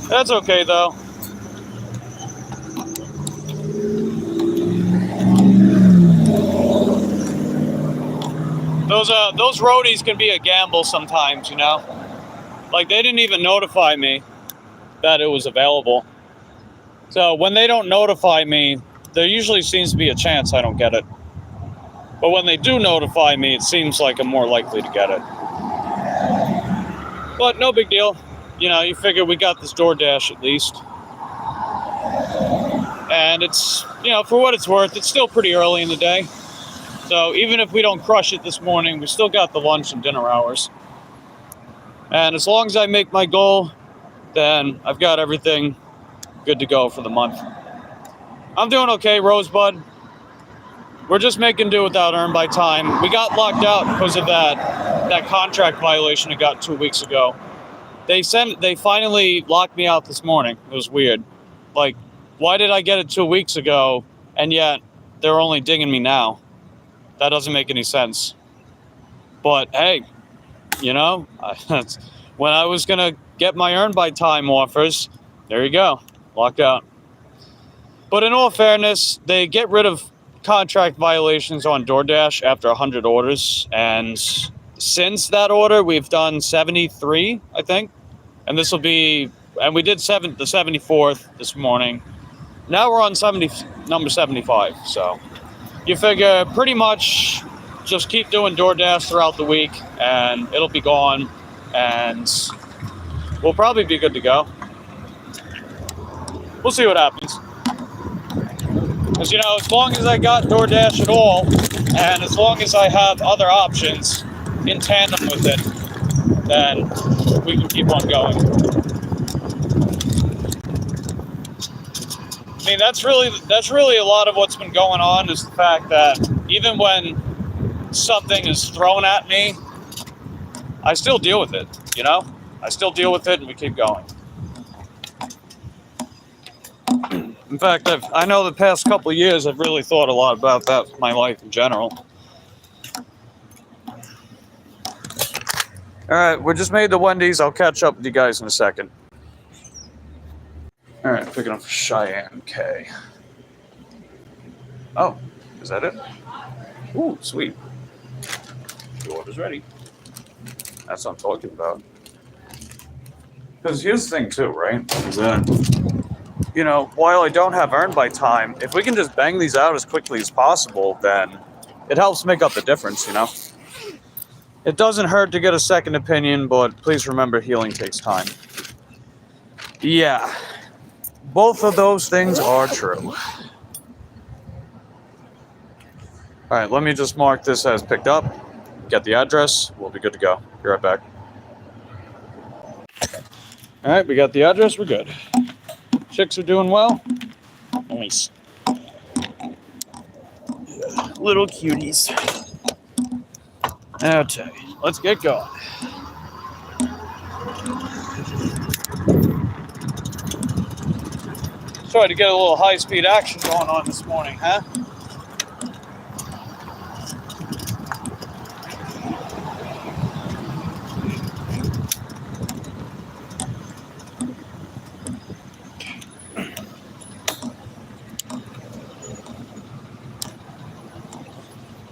That's okay, though. Those roadies can be a gamble sometimes, you know? Like, they didn't even notify me that it was available. So when they don't notify me, there usually seems to be a chance I don't get it. But when they do notify me, it seems like I'm more likely to get it. But no big deal. You know, you figure we got this DoorDash at least. And it's, you know, for what it's worth, it's still pretty early in the day. So even if we don't crush it this morning, we still got the lunch and dinner hours. And as long as I make my goal, then I've got everything good to go for the month. I'm doing okay, Rosebud. we're just making do without earn by time. We got locked out because of that contract violation I got 2 weeks ago. They finally locked me out this morning. It was weird. Like, why did I get it 2 weeks ago and yet they're only dinging me now? That doesn't make any sense. But hey, you know, when I was gonna get my earn by time offers, there you go, locked out. But in all fairness, they get rid of contract violations on DoorDash after 100 orders, and since that order, we've done 73, I think, and this will be, and we did the 74th this morning. Now we're on number 75, so you figure pretty much just keep doing DoorDash throughout the week, and it'll be gone, and we'll probably be good to go. We'll see what happens. Because, you know, as long as I got DoorDash at all, and as long as I have other options in tandem with it, then we can keep on going. I mean, that's really a lot of what's been going on, is the fact that even when something is thrown at me, I still deal with it, you know? I still deal with it and we keep going. In fact, I know the past couple of years I've really thought a lot about that, my life in general. Alright, we just made the Wendy's. I'll catch up with you guys in a second. Alright, picking up Cheyenne K. Oh, is that it? Ooh, sweet. The order's ready. That's what I'm talking about. Because here's the thing too, right? Is that, you know, while I don't have earn by time, if we can just bang these out as quickly as possible, then it helps make up the difference, you know? It doesn't hurt to get a second opinion, but please remember healing takes time. Yeah. Both of those things are true. Alright, let me just mark this as picked up. Get the address. We'll be good to go. Be right back. Alright, we got the address. We're good. Chicks are doing well. Nice. Little cuties. Okay, let's get going. Sorry to get a little high-speed action going on this morning, huh?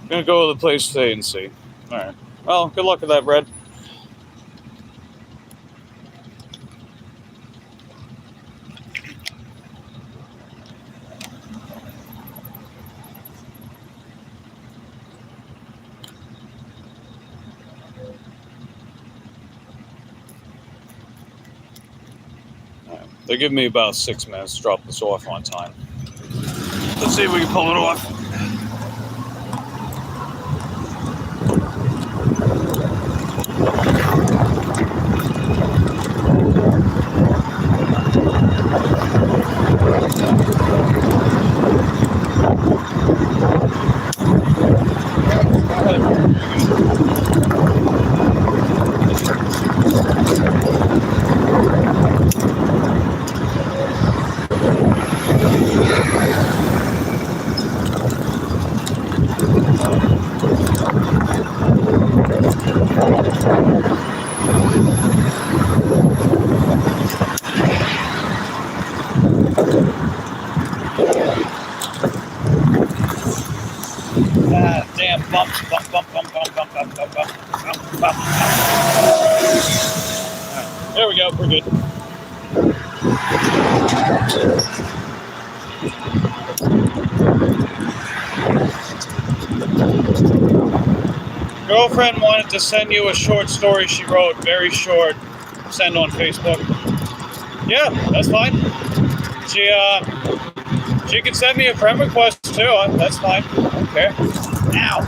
Gonna go to the place today and see. Alright. Well, good luck with that, Brad. Alright. They give me about 6 minutes to drop this off on time. Let's see if we can pull it off. Damn bumps, bump. Right, there we go, we're good. Girlfriend wanted to send you a short story she wrote, very short, send on Facebook. Yeah, that's fine. She can send me a friend request too. That's fine. Okay. Ow.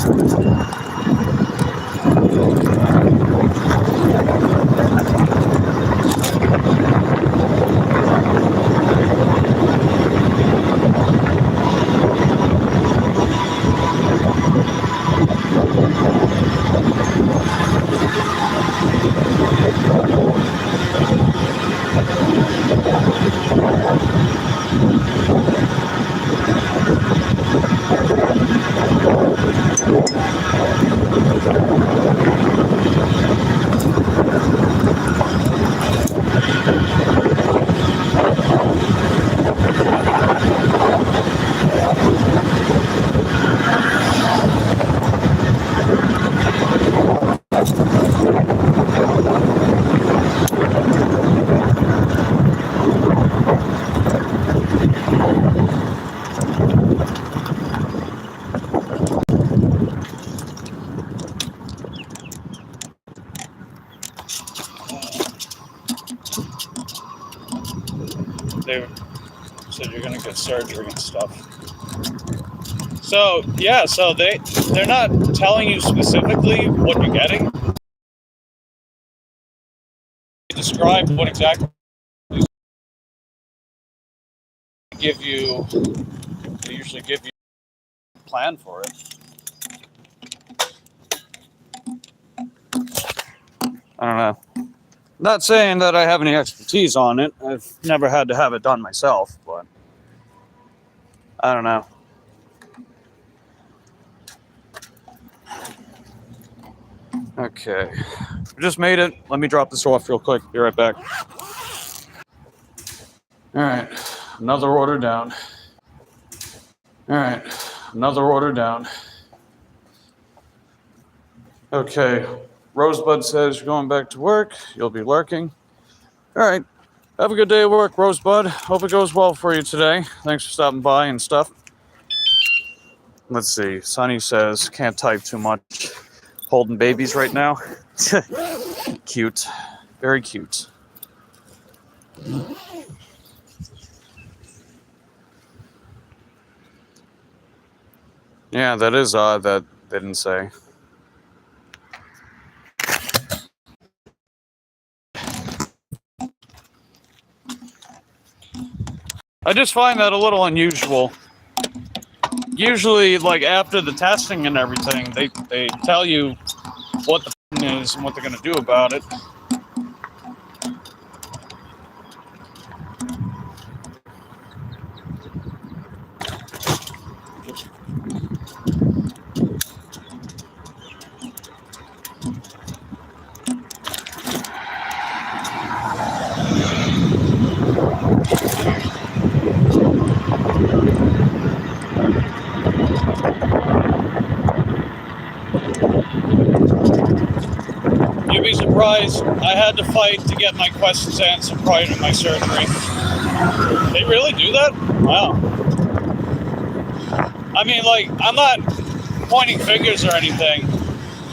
They said you're gonna get surgery and stuff. So yeah, so they're not telling you specifically what you're getting. They describe what exactly they give you. They usually give you a plan for it. I don't know. Not saying that I have any expertise on it. I've never had to have it done myself, but I don't know. Okay. I just made it. Let me drop this off real quick. Be right back. All right. Another order down. All right. Another order down. Okay. Rosebud says you're going back to work. You'll be lurking. All right. Have a good day at work, Rosebud. Hope it goes well for you today. Thanks for stopping by and stuff. Let's see. Sonny says, can't type too much. Holding babies right now. Cute. Very cute. Yeah, that is odd that they didn't say. I just find that a little unusual. Usually, like, after the testing and everything, they tell you what the is and what they're going to do about it. You'd be surprised. I had to fight to get my questions answered prior to my surgery. They really do that? Wow. I mean, like, I'm not pointing fingers or anything.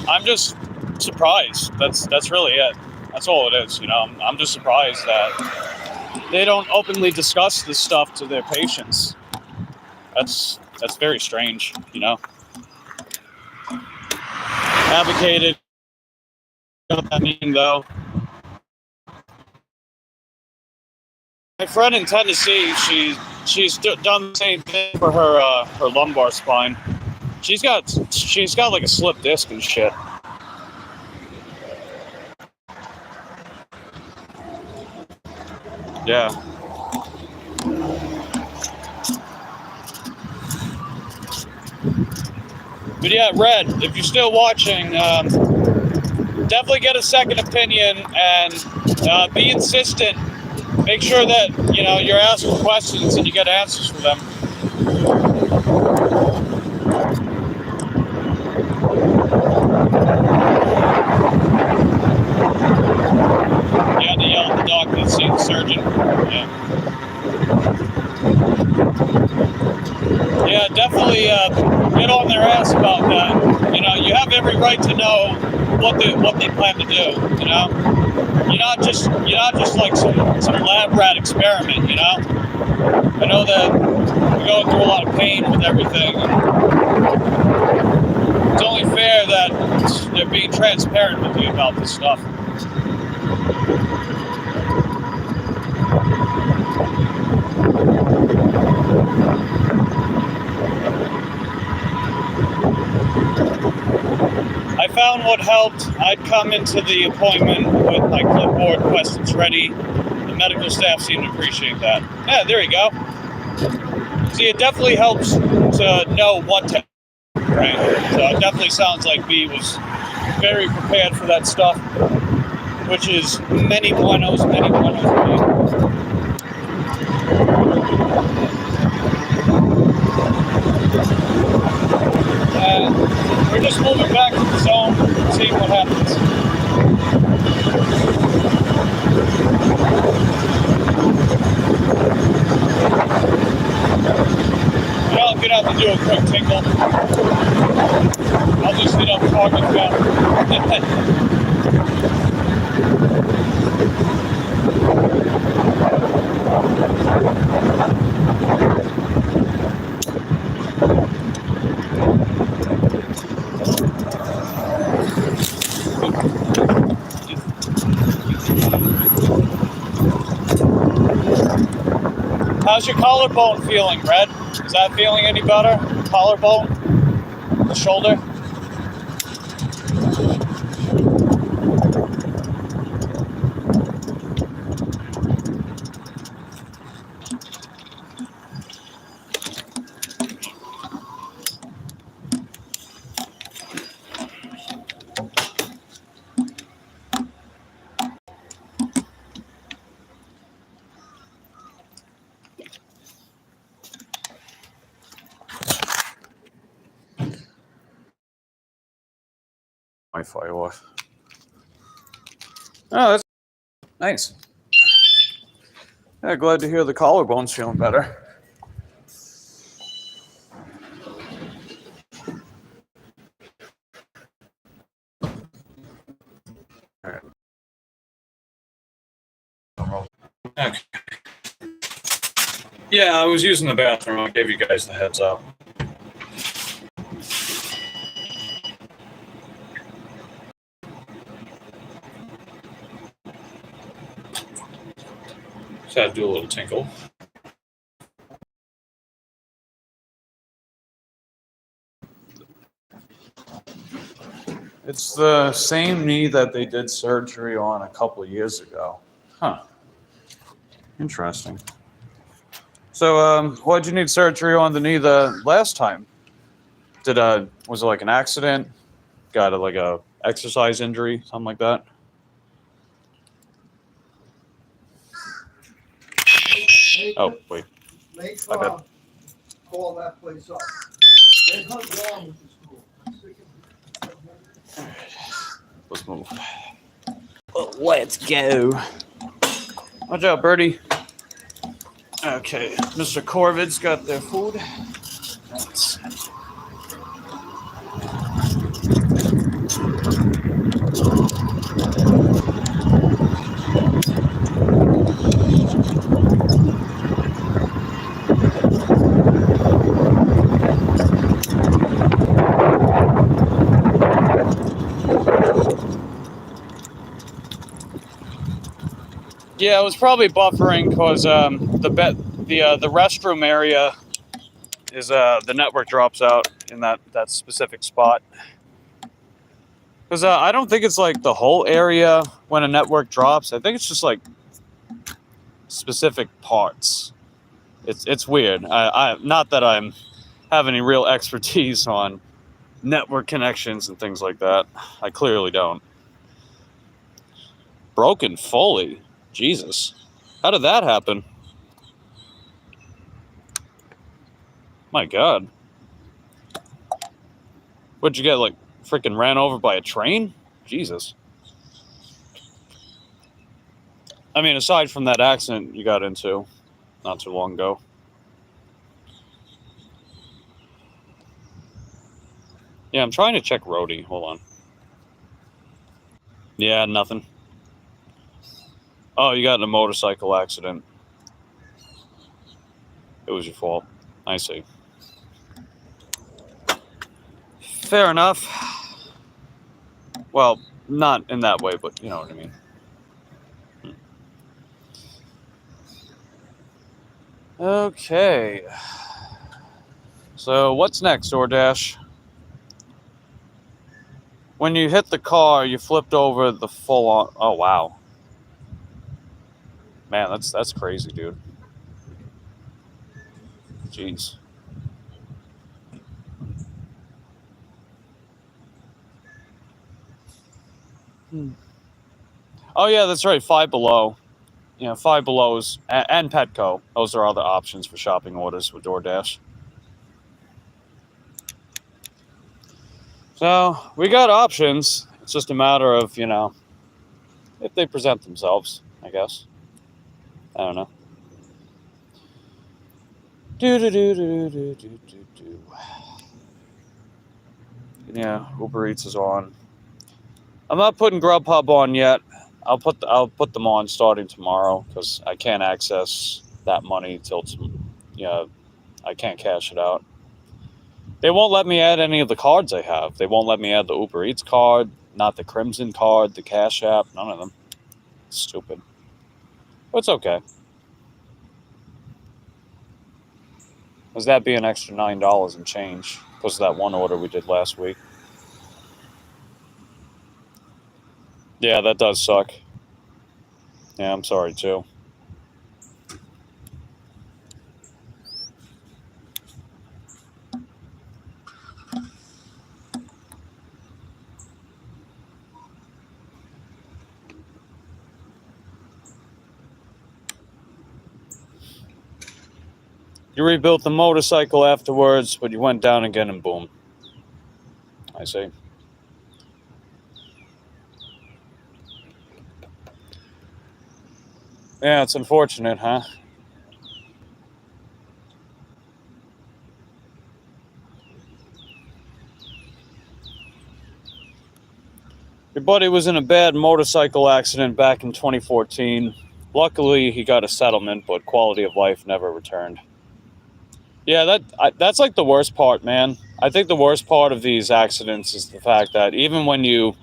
I'm just surprised. That's really it. That's all it is, you know. I'm just surprised that they don't openly discuss this stuff to their patients. That's very strange, you know. Advocated. I mean, though, my friend in Tennessee, she's done the same thing for her lumbar spine. She's got like a slip disc and shit. Yeah. But yeah, Red, if you're still watching, definitely get a second opinion and be insistent. Make sure that, you know, you're asking questions and you get answers for them. You had to yell at the doctor to see the surgeon. Yeah, definitely get on their ass about that. You know, you have every right to know what they plan to do. You know, you're not just like some lab rat experiment. You know, I know that you're going through a lot of pain with everything. It's only fair that they're being transparent with you about this stuff. I found what helped. I'd come into the appointment with my clipboard, questions ready. The medical staff seemed to appreciate that. Yeah, there you go. See, it definitely helps to know what to do, right? So it definitely sounds like B was very prepared for that stuff, which is many buenos, many buenos. And we're just moving back to the zone, seeing what happens. And I'll get out to do a quick tinkle. I'll just hit up Cob Squad. How's your collarbone feeling, Red? Is that feeling any better? Collarbone? The shoulder? Wi-Fi off. Oh, that's nice. Yeah, glad to hear the collarbone's feeling better. All right. Okay. Yeah, I was using the bathroom. I gave you guys the heads up. Just had to do a little tinkle. It's the same knee that they did surgery on a couple of years ago. Huh. Interesting. So, why'd you need surgery on the knee the last time? Was it like an accident? Got like a exercise injury, something like that? Oh, wait. Make My bad. call that place up. They hung down with the school. Let's move. Oh, let's go. Watch out, birdie. Okay, Mr. Corvid's got their food. Thanks. Yeah, it was probably buffering because the restroom area is the network drops out in that specific spot. Because I don't think it's like the whole area when a network drops. I think it's just like specific parts. It's weird. I not that I'm have any real expertise on network connections and things like that. I clearly don't. Broken fully. Jesus. How did that happen? My God. What'd you get, like, freaking ran over by a train? Jesus. I mean, aside from that accident you got into not too long ago. Yeah, I'm trying to check roadie. Hold on. Yeah, nothing. Oh, you got in a motorcycle accident. It was your fault. I see. Fair enough. Well, not in that way, but you know what I mean. Okay. So what's next, DoorDash? When you hit the car, you flipped over the full on. Oh wow, man, that's crazy, dude. Jeez. Oh yeah, that's right. Five Below. you know, Five Belows and Petco. Those are other options for shopping orders with DoorDash. So we got options. It's just a matter of, you know, if they present themselves, I guess. I don't know. Yeah, Uber Eats is on. I'm not putting Grubhub on yet. I'll put them on starting tomorrow because I can't access that money till I can't cash it out. They won't let me add any of the cards I have. They won't let me add the Uber Eats card, not the Crimson card, the Cash App, none of them. It's stupid. But it's okay. Because that'd be an extra $9 and change because of that one order we did last week. Yeah, that does suck. Yeah, I'm sorry too. You rebuilt the motorcycle afterwards, but you went down again and boom. I see. Yeah, it's unfortunate, huh? Your buddy was in a bad motorcycle accident back in 2014. Luckily, he got a settlement, but quality of life never returned. Yeah, that's like the worst part, man. I think the worst part of these accidents is the fact that even when you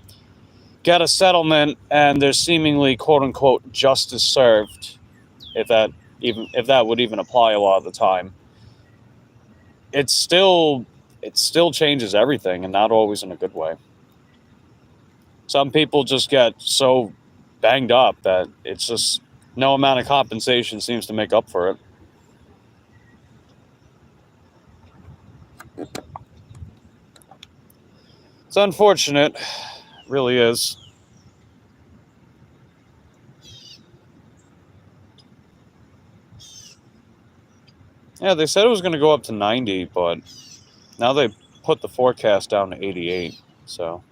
get a settlement and there's seemingly quote-unquote justice served, if that would even apply a lot of the time, it still changes everything, and not always in a good way. Some people just get so banged up that it's just no amount of compensation seems to make up for it. It's unfortunate. It really is. Yeah, they said it was going to go up to 90, but now they put the forecast down to 88. So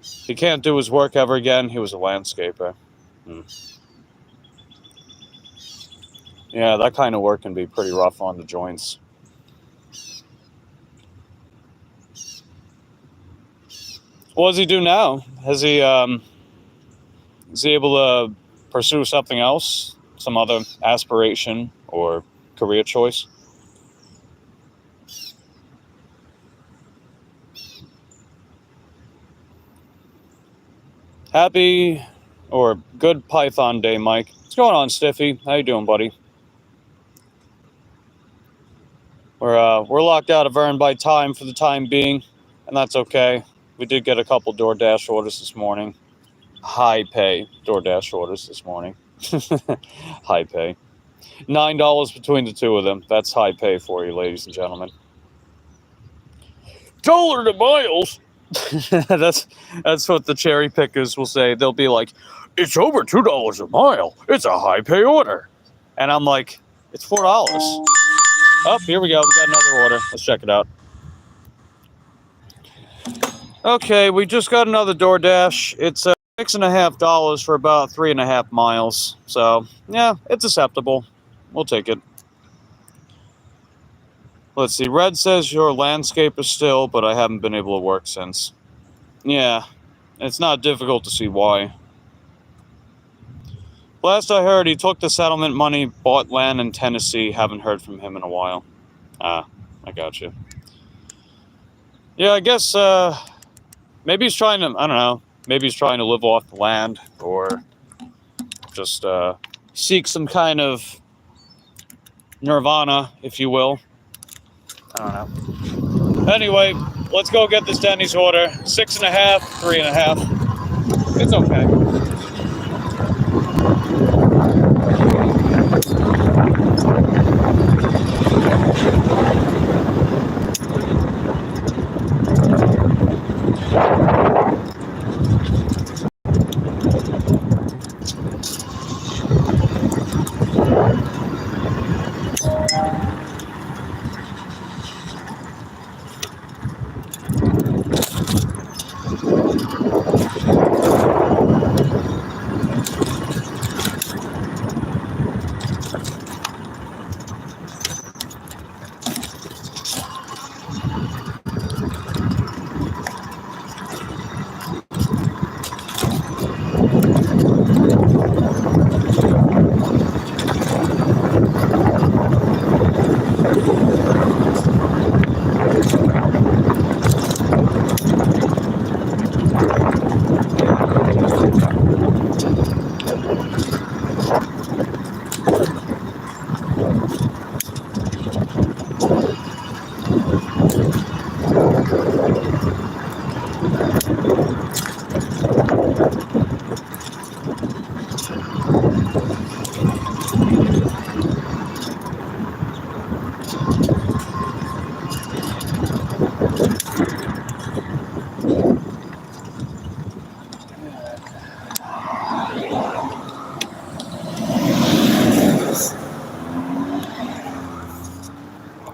he can't do his work ever again. He was a landscaper. Yeah, that kind of work can be pretty rough on the joints. What does he do now? Is he able to pursue something else, some other aspiration or career choice? Happy or good Python day, Mike. What's going on, Stiffy? How you doing, buddy? We're locked out of Earn by Time for the time being, and that's okay. We did get a couple DoorDash orders this morning. High pay DoorDash orders this morning. High pay. $9 between the two of them. That's high pay for you, ladies and gentlemen. $1 to miles. that's what the cherry pickers will say. They'll be like, it's over $2 a mile. It's a high pay order. And I'm like, it's $4. Oh, here we go. We got another order. Let's check it out. Okay, we just got another DoorDash. It's $6.50 for about 3.5 miles. So, yeah, it's acceptable. We'll take it. Let's see. Red says you're a landscaper still, but I haven't been able to work since. Yeah, it's not difficult to see why. Last I heard, he took the settlement money, bought land in Tennessee. Haven't heard from him in a while. Ah, I got you. Yeah, I guess maybe he's trying to, I don't know, maybe he's trying to live off the land or just seek some kind of nirvana, if you will. I don't know. Anyway, let's go get this Denny's order. 6.5, 3.5. It's okay.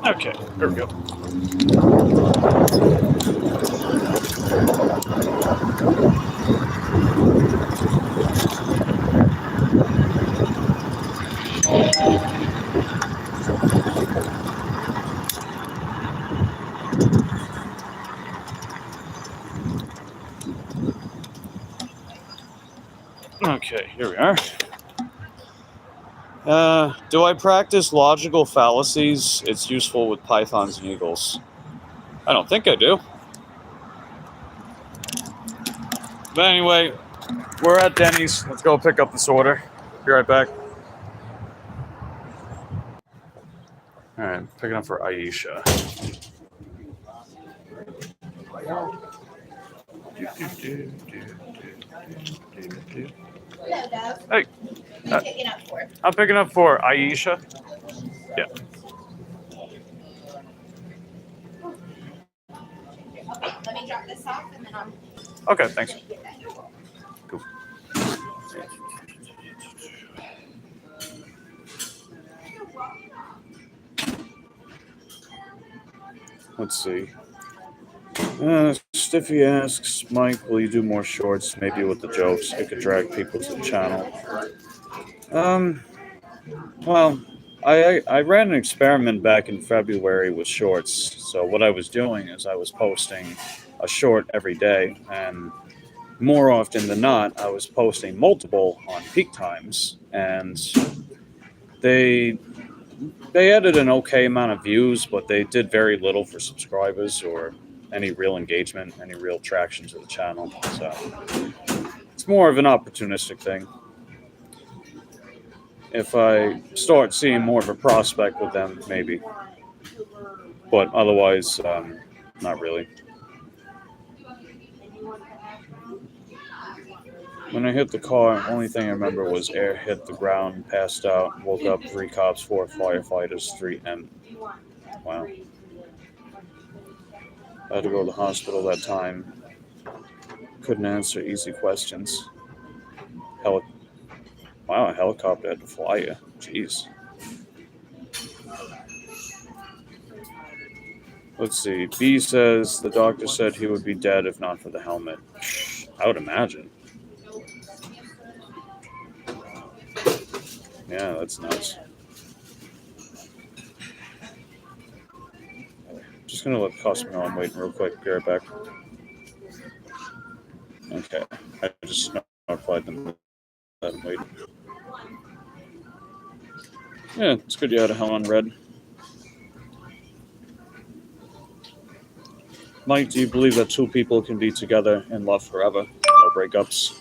Okay, here we go. Okay, here we are. Do I practice logical fallacies? It's useful with pythons and eagles. I don't think I do. But anyway, we're at Denny's. Let's go pick up this order. Be right back. All right, picking up for Aisha. Hello, Dove. Hey. Who are you picking up for? I'm picking up for Aisha. Yeah. Okay, let me drop this off and then I'm Okay, thanks. gonna get that. Cool. Let's see. Stiffy asks, Mike, will you do more shorts? Maybe with the jokes. It could drag people to the channel. Well, I ran an experiment back in February with shorts. So what I was doing is I was posting a short every day, and more often than not, I was posting multiple on peak times, and they added an okay amount of views, but they did very little for subscribers or any real engagement, any real traction to the channel. So it's more of an opportunistic thing. If I start seeing more of a prospect with them, maybe. But otherwise, not really. When I hit the car, only thing I remember was air hit the ground, passed out, woke up, 3 cops, 4 firefighters, 3 M. Wow. I had to go to the hospital that time. Couldn't answer easy questions. Wow, a helicopter had to fly you. Jeez. Let's see. B says the doctor said he would be dead if not for the helmet. I would imagine. Yeah, that's nuts. Just gonna let the customer know I'm waiting real quick. Be right back. Okay. I just notified them that I'm waiting. Yeah, it's good you had a hell on red. Mike, do you believe that 2 people can be together in love forever? No breakups?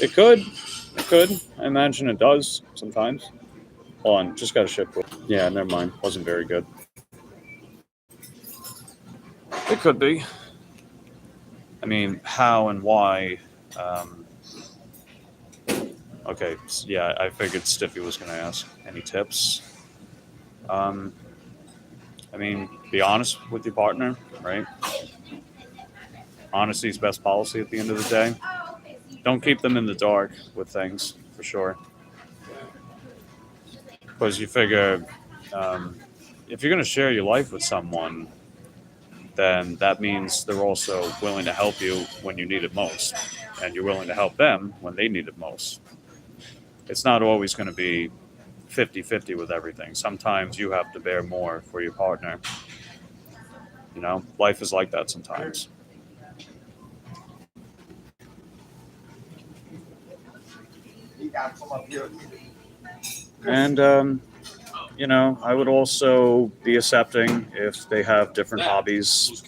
It could. It could. I imagine it does sometimes. Hold on, just got a ship. Yeah, never mind. Wasn't very good. It could be. I mean, how and why? Okay, yeah, I figured Stiffy was going to ask. Any tips? I mean, be honest with your partner, right? Honesty is best policy at the end of the day. Don't keep them in the dark with things, for sure. Because you figure, if you're going to share your life with someone, then that means they're also willing to help you when you need it most. And you're willing to help them when they need it most. It's not always going to be 50-50 with everything. Sometimes you have to bear more for your partner. You know, life is like that sometimes. And, you know, I would also be accepting if they have different hobbies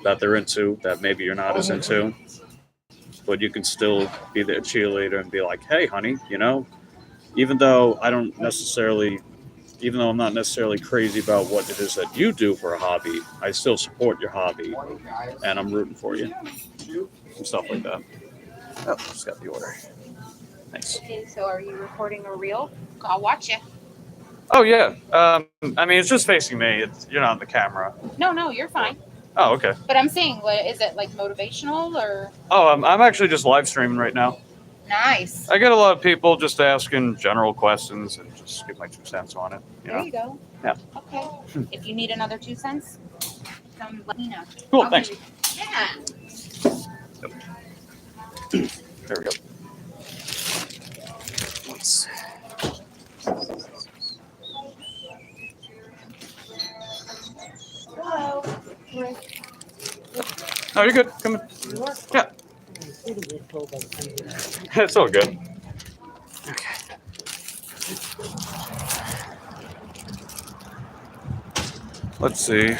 that they're into that maybe you're not as into. But you can still be their cheerleader and be like, hey, honey, you know, even though I'm not necessarily crazy about what it is that you do for a hobby, I still support your hobby and I'm rooting for you. And stuff like that. Oh, just got the order. Nice. Okay, so are you recording a reel? I'll watch you. Oh, yeah. I mean, it's just facing me. You're not on the camera. No, you're fine. Oh, okay. But I'm saying, what is it, like motivational or? Oh, I'm actually just live streaming right now. Nice. I get a lot of people just asking general questions and just give my 2 cents on it. There you go. Yeah. Okay. If you need another 2 cents, come let me know. Cool, I'll thanks. give you- Yeah. There we go. Let's see. Hello. Oh, you're good. Come in. Yeah. It's all good. Okay. Let's see.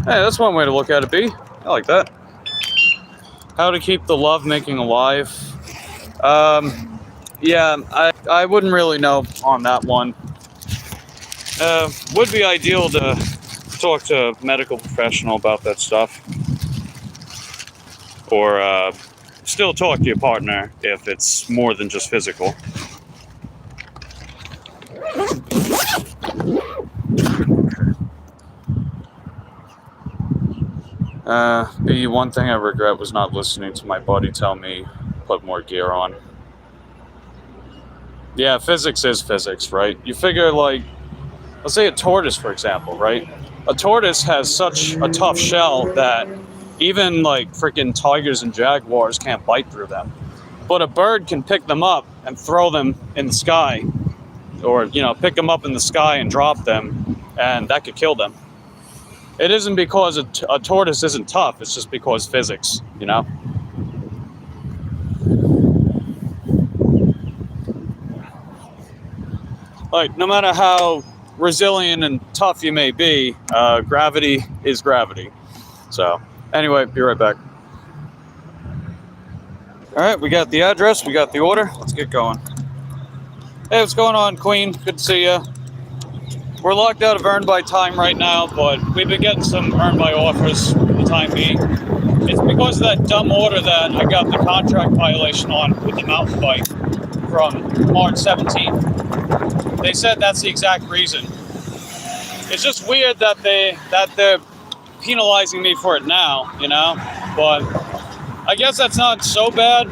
Hey, that's one way to look at it, B. I like that. How to keep the love making alive. Yeah, I wouldn't really know on that one. Would be ideal to talk to a medical professional about that stuff. Or still talk to your partner if it's more than just physical. The one thing I regret was not listening to my buddy tell me put more gear on. Yeah, physics is physics, right? You figure, like, let's say a tortoise, for example, right? A tortoise has such a tough shell that even, like, freaking tigers and jaguars can't bite through them. But a bird can pick them up and throw them in the sky. Or, you know, pick them up in the sky and drop them, and that could kill them. It isn't because a tortoise isn't tough, it's just because physics, you know? Like, no matter how resilient and tough you may be, gravity is gravity. So, anyway, be right back. Alright, we got the address, we got the order, let's get going. Hey, what's going on, Queen? Good to see ya. We're locked out of earn by time right now, but we've been getting some earn by offers for the time being. It's because of that dumb order that I got the contract violation on with the mountain bike from March 17th. They said that's the exact reason. It's just weird that they're penalizing me for it now, you know? But I guess that's not so bad,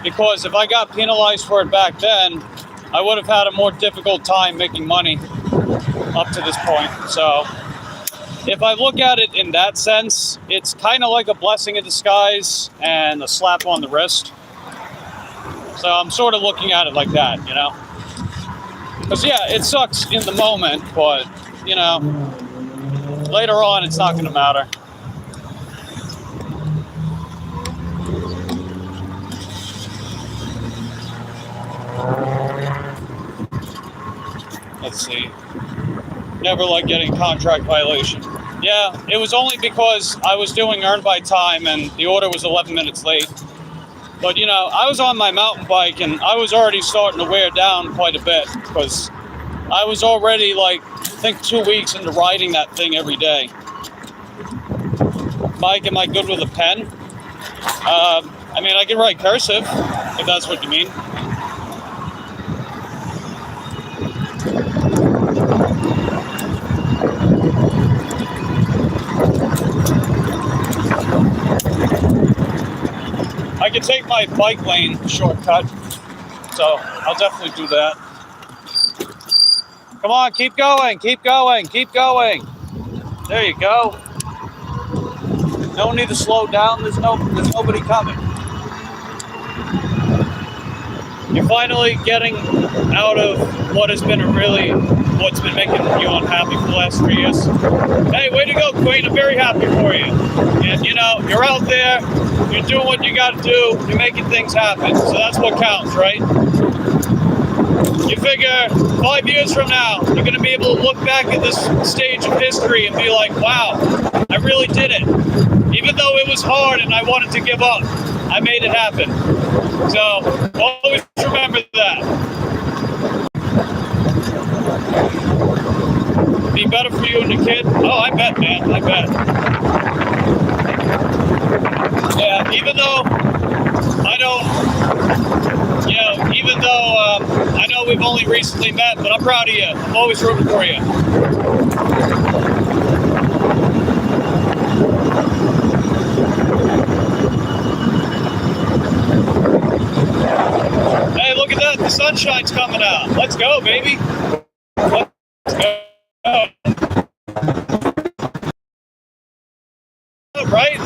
because if I got penalized for it back then, I would have had a more difficult time making money up to this point. So if I look at it in that sense, it's kind of like a blessing in disguise and a slap on the wrist. So I'm sort of looking at it like that, you know? Because yeah, it sucks in the moment, but you know, later on it's not going to matter. Let's see. Never like getting contract violation. Yeah, it was only because I was doing earn by time and the order was 11 minutes late. But you know, I was on my mountain bike and I was already starting to wear down quite a bit because I was already like, I think 2 weeks into riding that thing every day. Mike, am I good with a pen? I mean, I can write cursive, if that's what you mean. I can take my bike lane shortcut, so I'll definitely do that. Come on, keep going, keep going, keep going. There you go. No need to slow down, there's nobody coming. You're finally getting out of what's been making you unhappy for the last 3 years. Hey, way to go, Queen, I'm very happy for you. And you know, you're out there, you're doing what you gotta do, you're making things happen. So that's what counts, right? You figure 5 years from now, you're gonna be able to look back at this stage of history and be like, wow, I really did it. Even though it was hard and I wanted to give up, I made it happen. So always remember that. Be better for you and the kid? Oh, I bet, man, I bet. Yeah, even though I know we've only recently met, but I'm proud of you. I'm always rooting for you. that? The sunshine's coming out. Let's go, baby. Let's go. Right?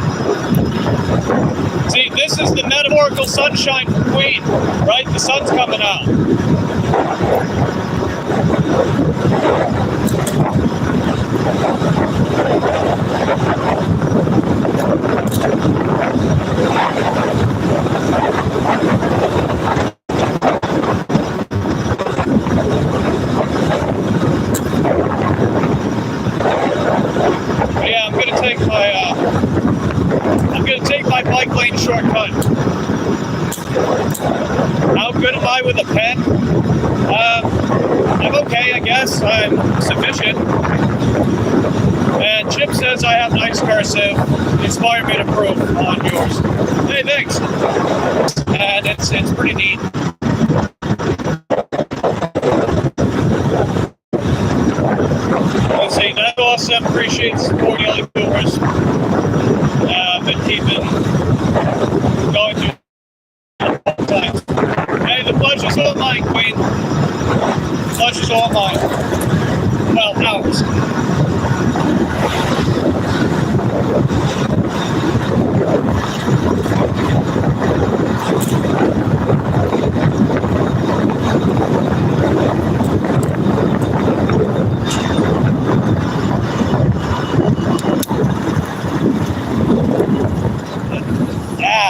See, this is the metaphorical sunshine for Queen, right? The sun's coming out. Yeah, I'm gonna take my bike lane shortcut. How good am I with a pen? I'm okay, I guess. I'm sufficient. And Chip says I have nice cursive. Inspired me to prove on yours. Hey, thanks. And it's pretty neat. Let's see, that's awesome. Appreciate supporting all the viewers. Been keeping going through times. Hey, the pleasure's all mine, Queen. The pleasure's all mine. Well, ours.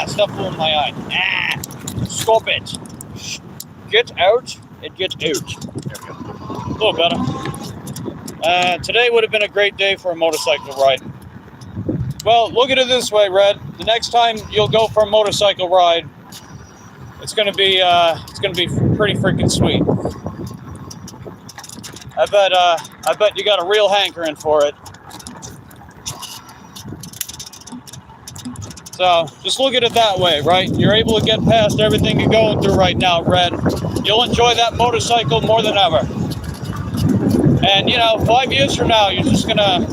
Stuff in my eye. Stop it. Get out and get out. There we go. A little better. Today would have been a great day for a motorcycle ride. Well, look at it this way, Red. The next time you'll go for a motorcycle ride, it's gonna be pretty freaking sweet. I bet you got a real hankering for it. So just look at it that way, right? You're able to get past everything you're going through right now, Red. You'll enjoy that motorcycle more than ever. And, 5 years from now, you're just gonna...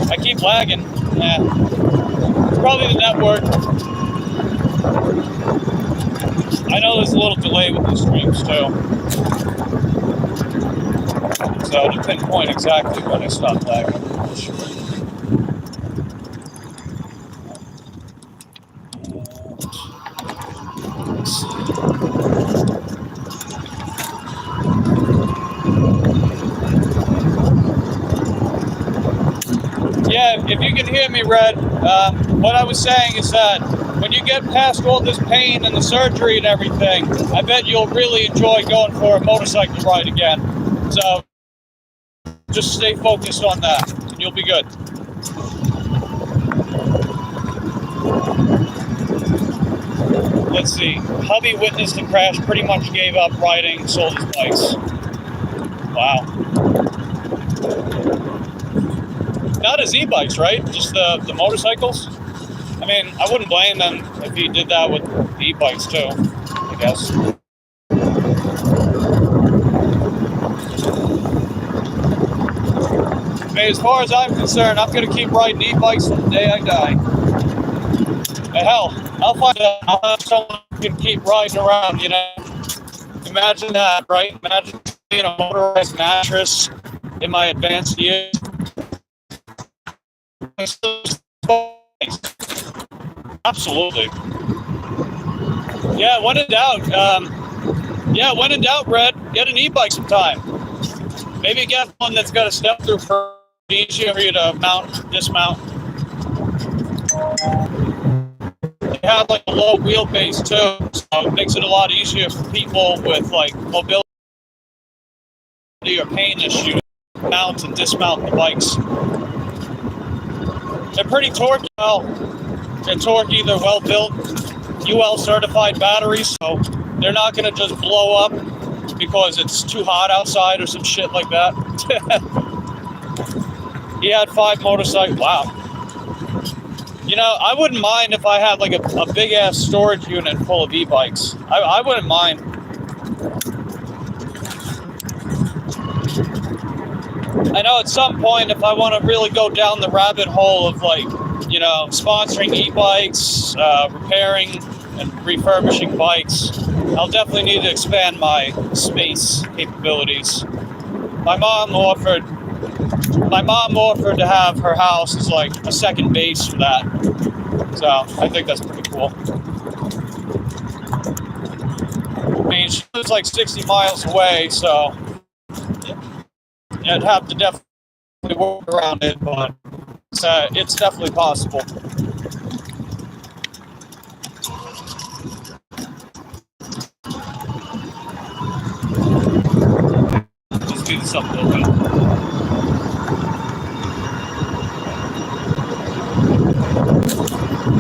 I keep lagging. It's probably the network. I know there's a little delay with the streams, too. So to pinpoint exactly when I stopped lagging, I'm not sure. Yeah, if you can hear me, Red, what I was saying is that when you get past all this pain and the surgery and everything, I bet you'll really enjoy going for a motorcycle ride again. So just stay focused on that, and you'll be good. Let's see. Hubby witnessed the crash, pretty much gave up riding, sold his bikes. Wow. Not his e-bikes, right? Just the motorcycles? I mean, I wouldn't blame them if he did that with the e-bikes too, I guess. I mean, as far as I'm concerned, I'm going to keep riding e-bikes till the day I die. And hell, I'll have someone who can keep riding around, Imagine that, right? Imagine being a motorized mattress in my advanced years. Absolutely. Yeah, when in doubt, Red, get an e-bike sometime. Maybe get one that's got a step through for easier for you to dismount. They have like a low wheelbase too, so it makes it a lot easier for people with like mobility or pain issues to mount and dismount the bikes. They're pretty torquey. They're torquey, they're well built, UL certified batteries, so they're not going to just blow up because it's too hot outside or some shit like that. He had 5 motorcycles. Wow. I wouldn't mind if I had like a big ass storage unit full of e-bikes. I wouldn't mind. I know at some point, if I want to really go down the rabbit hole of like, sponsoring e-bikes, repairing and refurbishing bikes, I'll definitely need to expand my space capabilities. My mom offered to have her house as like a second base for that. So I think that's pretty cool. I mean, she lives like 60 miles away, so I'd have to definitely work around it, but it's definitely possible. Let's speed this up a little bit.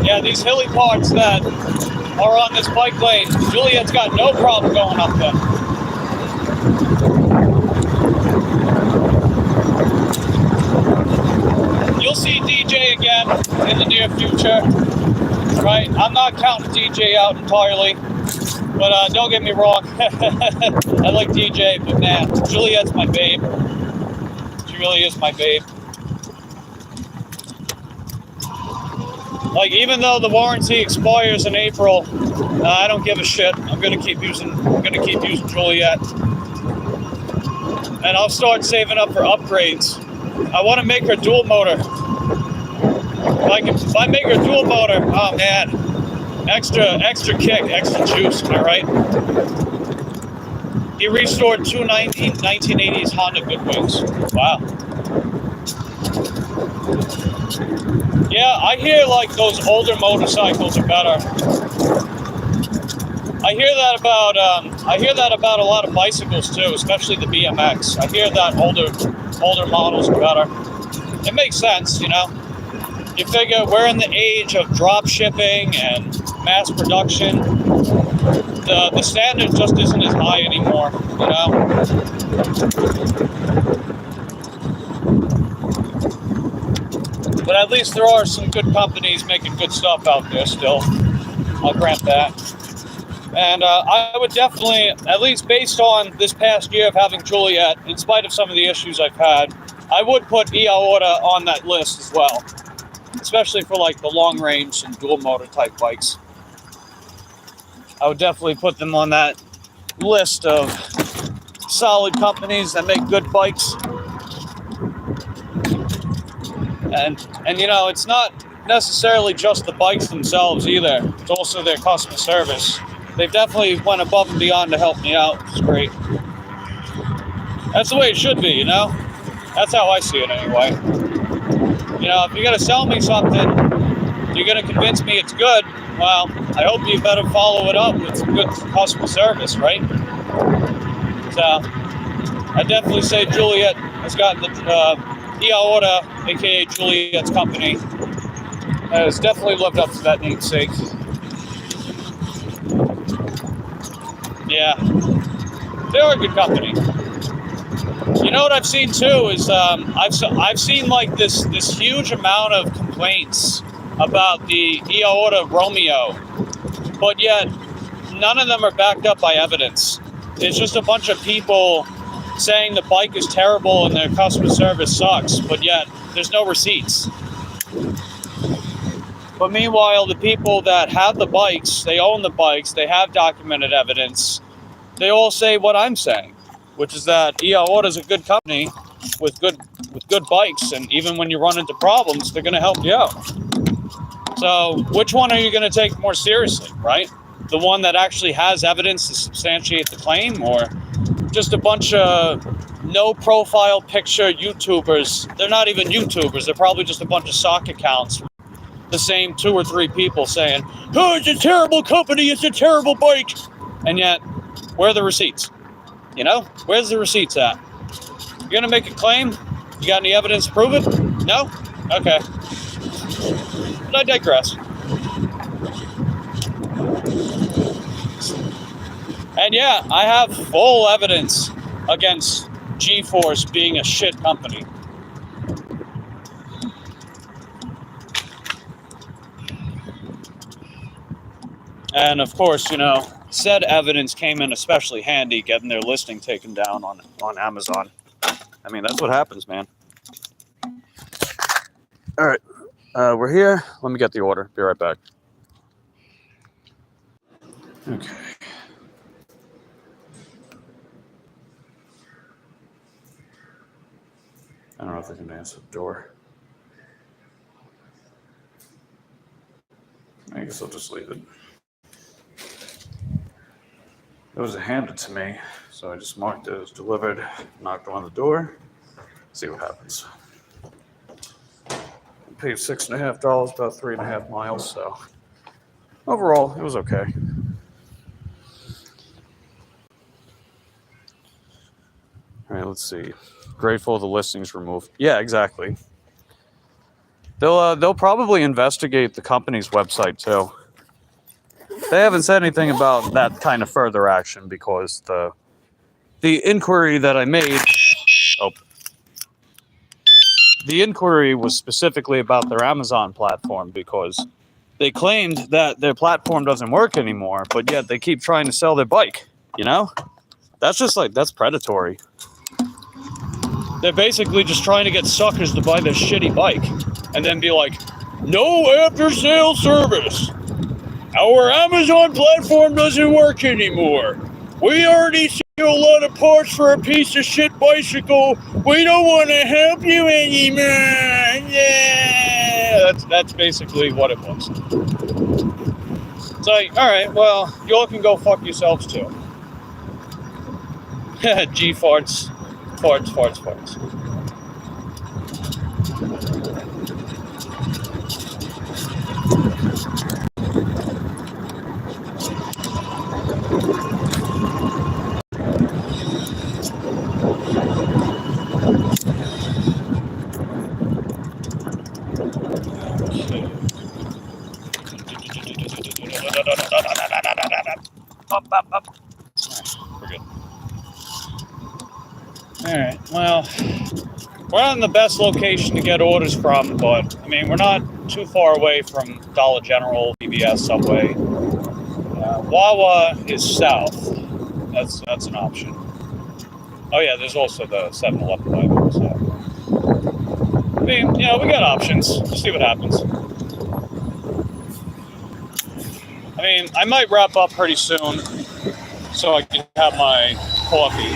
Yeah, these hilly parts that are on this bike lane, Juliet's got no problem going up them. You'll see DJ again in the near future, right? I'm not counting DJ out entirely, but don't get me wrong. I like DJ, but man, Juliet's my babe. She really is my babe. Like, even though the warranty expires in April, I don't give a shit. I'm gonna keep using Juliet, and I'll start saving up for upgrades. I want to make her dual motor. If I make her dual motor, oh man, extra kick, extra juice. Am I right? He restored two 1980s Honda Goodwings. Wow. Yeah, I hear like those older motorcycles are better. I hear that about a lot of bicycles too, especially the BMX. I hear that older models are better. It makes sense, you know. You figure we're in the age of drop shipping and mass production. The standard just isn't as high anymore, you know. But at least there are some good companies making good stuff out there still. I'll grant that. And I would definitely, at least based on this past year of having Juliet, in spite of some of the issues I've had, I would put Aorta on that list as well. Especially for like the long range and dual motor type bikes. I would definitely put them on that list of solid companies that make good bikes. And you know, it's not necessarily just the bikes themselves either. It's also their customer service. They've definitely went above and beyond to help me out, which is great. That's the way it should be, you know? That's how I see it anyway. You know, if you're going to sell me something, you're going to convince me it's good, well, I hope you better follow it up with some good customer service, right? So, I definitely say Juliet has gotten the Aorta, aka Juliet's company, has definitely lived up to that namesake. Yeah, they are a good company. You know what I've seen too is I've seen like this huge amount of complaints about the Aorta Romeo, but yet none of them are backed up by evidence. It's just a bunch of people saying the bike is terrible and their customer service sucks, but yet there's no receipts. But meanwhile, the people that have the bikes, they own the bikes, they have documented evidence, they all say what I'm saying, which is that Aorta is a good company with good bikes, and even when you run into problems, they're going to help you out. So which one are you going to take more seriously, right? The one that actually has evidence to substantiate the claim, or just a bunch of no-profile picture YouTubers? They're not even YouTubers. They're probably just a bunch of sock accounts. The same 2 or 3 people saying, "Oh, it's a terrible company. It's a terrible bike," and yet, where are the receipts? You know, where's the receipts at? You're gonna make a claim? You got any evidence to prove it? No? Okay. But I digress. And yeah, I have full evidence against G-Force being a shit company. And of course, you know, said evidence came in especially handy getting their listing taken down on Amazon. I mean, that's what happens, man. All right, we're here. Let me get the order. Be right back. Okay. I don't know if they can answer the door. I guess I'll just leave it. It was handed to me, so I just marked it as delivered, knocked on the door, see what happens. I paid $6.50, about 3.5 miles, so overall, it was okay. All right, let's see. Grateful the listings removed. Yeah, exactly. They'll probably investigate the company's website too. They haven't said anything about that kind of further action because the inquiry that I made. Oh, the inquiry was specifically about their Amazon platform because they claimed that their platform doesn't work anymore, but yet they keep trying to sell their bike. You know, that's just like that's predatory. They're basically just trying to get suckers to buy their shitty bike and then be like, no after sale service. Our Amazon platform doesn't work anymore. We already sell a lot of parts for a piece of shit bicycle. We don't want to help you anymore. Yeah, that's basically what it was. It's like, all right, well, you all can go fuck yourselves too. G farts. Farts. Up. We're good. Alright, well, we're not in the best location to get orders from, but, I mean, we're not too far away from Dollar General, BBS, Subway. Wawa is south. That's an option. Oh, yeah, there's also the 7-Eleven by there, so. I mean, you know, we got options. We'll see what happens. I mean, I might wrap up pretty soon so I can have my coffee.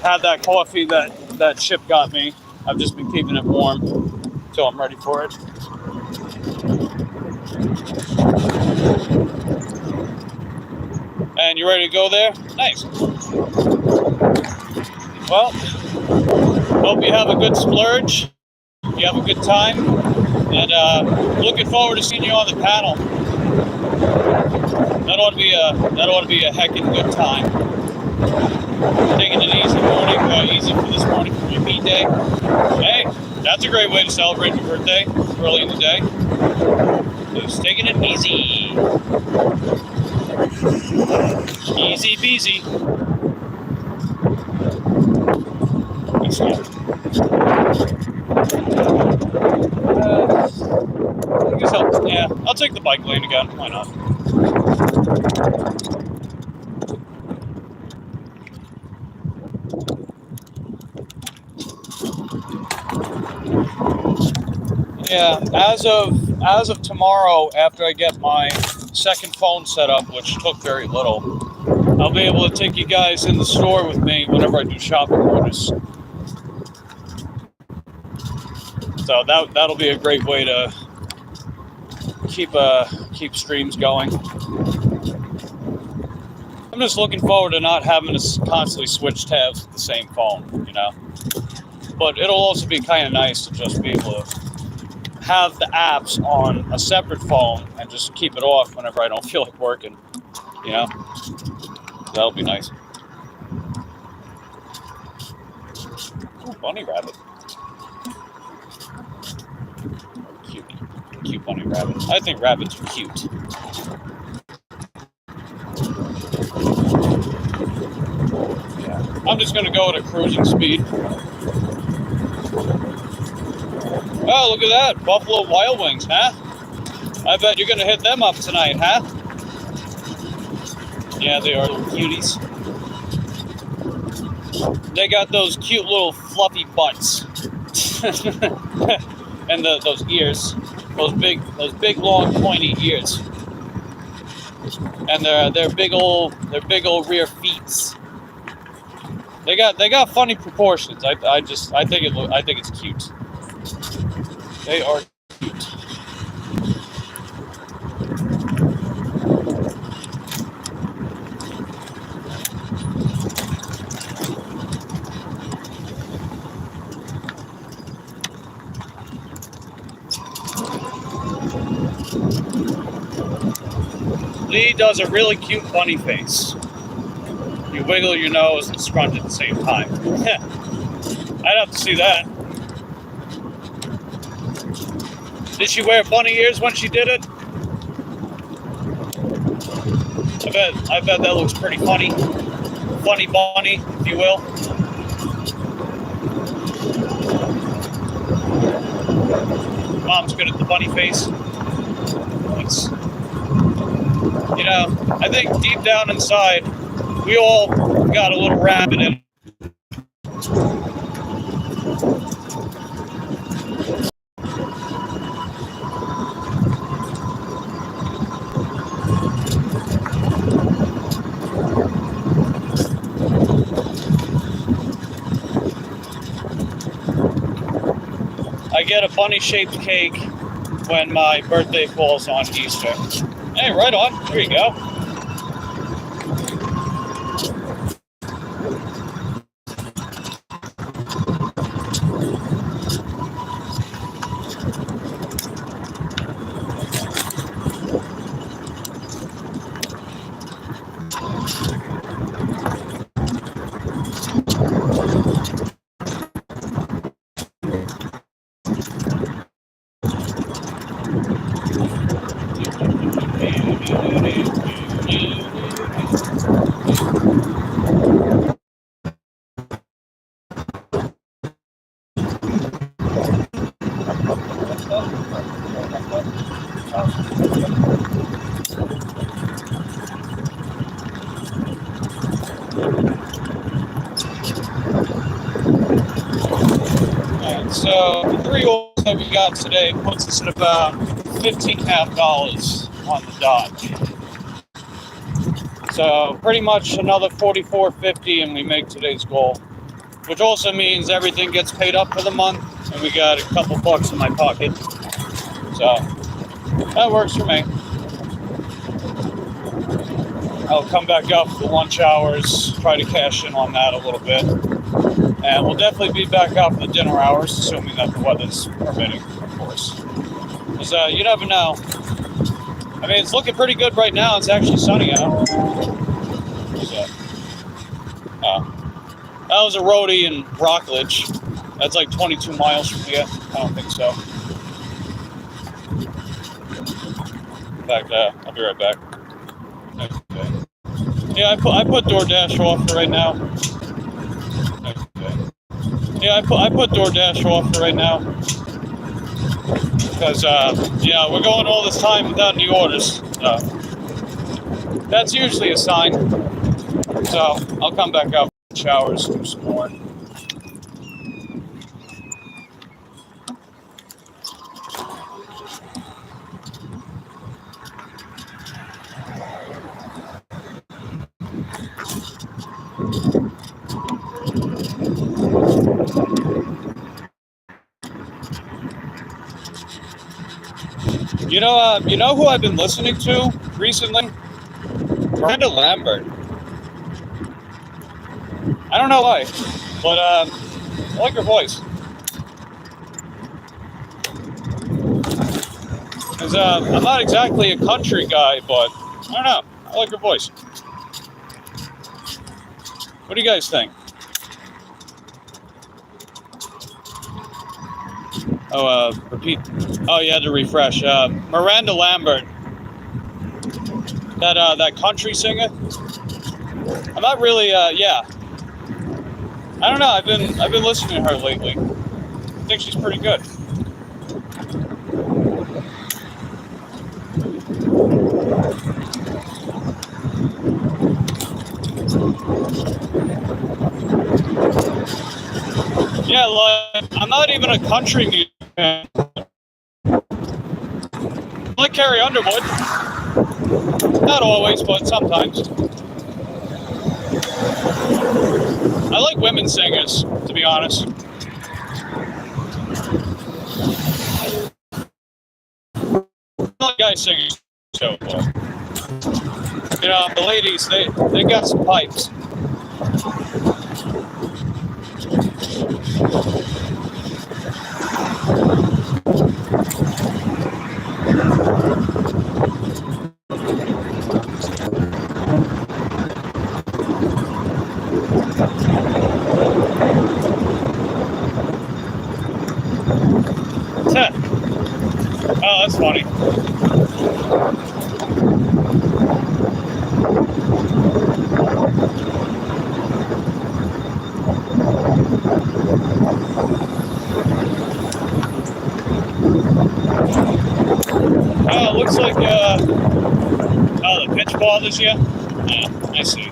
Had that coffee that Chip got me. I've just been keeping it warm until I'm ready for it. And you ready to go there? Nice. Well, hope you have a good splurge. You have a good time. And looking forward to seeing you on the panel. That ought to be a heckin' good time. Taking an easy for this morning for repeat day. Hey, that's a great way to celebrate your birthday early in the day. Just taking it easy. Easy peasy. Good stuff. I guess I'll take the bike lane again. Why not? Yeah, as of tomorrow, after I get my second phone set up, which took very little, I'll be able to take you guys in the store with me whenever I do shopping orders. So that'll be a great way to keep streams going. I'm just looking forward to not having to constantly switch tabs with the same phone, you know. But it'll also be kind of nice to just be able to have the apps on a separate phone and just keep it off whenever I don't feel like working, you know. That'll be nice. Ooh, bunny rabbit. Cute bunny rabbit. I think rabbits are cute. Yeah. I'm just gonna go at a cruising speed. Oh, look at that. Buffalo Wild Wings, huh? I bet you're gonna hit them up tonight, huh? Yeah, they are little cuties. They got those cute little fluffy butts. And those ears. Those big long pointy ears. And their big old rear feet. They got funny proportions. I think it's cute. They are cute. Lee does a really cute bunny face. You wiggle your nose and scrunch at the same time. I'd have to see that. Did she wear bunny ears when she did it? I bet that looks pretty funny. Funny bunny, if you will. Mom's good at the bunny face. It's, you know, I think deep down inside, we all got a little rabbit in. I get a bunny-shaped cake when my birthday falls on Easter. Hey, right on. There you go. So the 3 orders that we got today puts us at about $15.50 on the dot. So pretty much another $44.50 and we make today's goal, which also means everything gets paid up for the month and we got a couple bucks in my pocket. So that works for me. I'll come back up for the lunch hours, try to cash in on that a little bit. And we'll definitely be back out for the dinner hours, assuming that the weather's permitting, of course. Because you never know. I mean, it's looking pretty good right now. It's actually sunny out. So, that was a roadie in Rockledge. That's like 22 miles from here. I don't think so. In fact, I'll be right back. Okay. Yeah, I put DoorDash off for right now. Yeah, I put DoorDash off for right now because yeah, we're going all this time without any orders. That's usually a sign. So I'll come back out for the showers, do some more. You know who I've been listening to recently? Miranda Lambert. I don't know why, but I like her voice. Cause I'm not exactly a country guy, but I don't know. I like her voice. What do you guys think? Oh, repeat. Oh, you had to refresh. Miranda Lambert. That country singer. I'm not really. Yeah. I don't know. I've been listening to her lately. I think she's pretty good. Yeah, like I'm not even a country music fan. I like Carrie Underwood. Not always, but sometimes. I like women singers, to be honest. I like guy singers too. You know, the ladies, they got some pipes. Oh, that's funny. Oh, it looks like, oh, the pitch bothers you? Yeah, I see.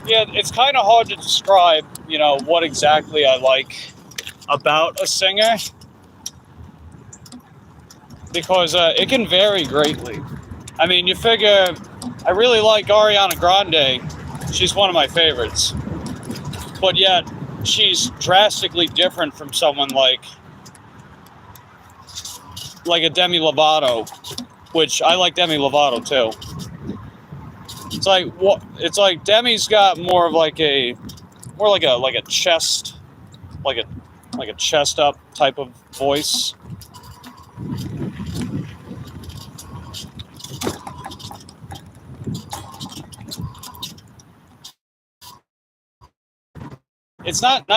Yeah, it's kind of hard to describe, you know, what exactly I like about a singer, because it can vary greatly. I mean, you figure, I really like Ariana Grande. She's one of my favorites. But yet, she's drastically different from someone like a Demi Lovato, which I like Demi Lovato too. It's like what? It's like Demi's got more of like a chest, like a chest up type of voice. It's not.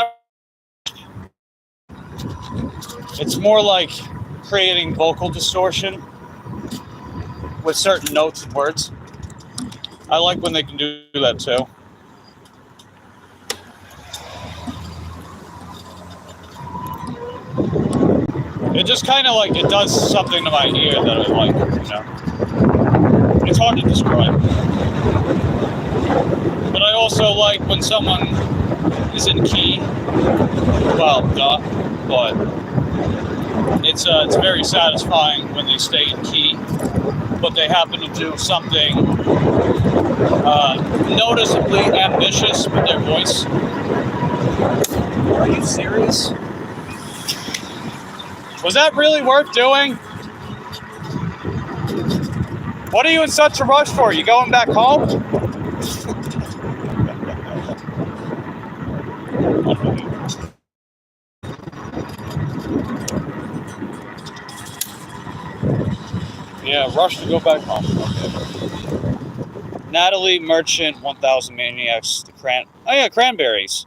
It's more like creating vocal distortion with certain notes and words. I like when they can do that too. It just kind of like, it does something to my ear that I like, you know. It's hard to describe. But I also like when someone is in key. Well, but it's very satisfying when they stay in key, but they happen to do something noticeably ambitious with their voice. Are you serious? Was that really worth doing? What are you in such a rush for? You going back home? Yeah, rush to go back home. Okay. Natalie Merchant, 1000 Maniacs, Cranberries.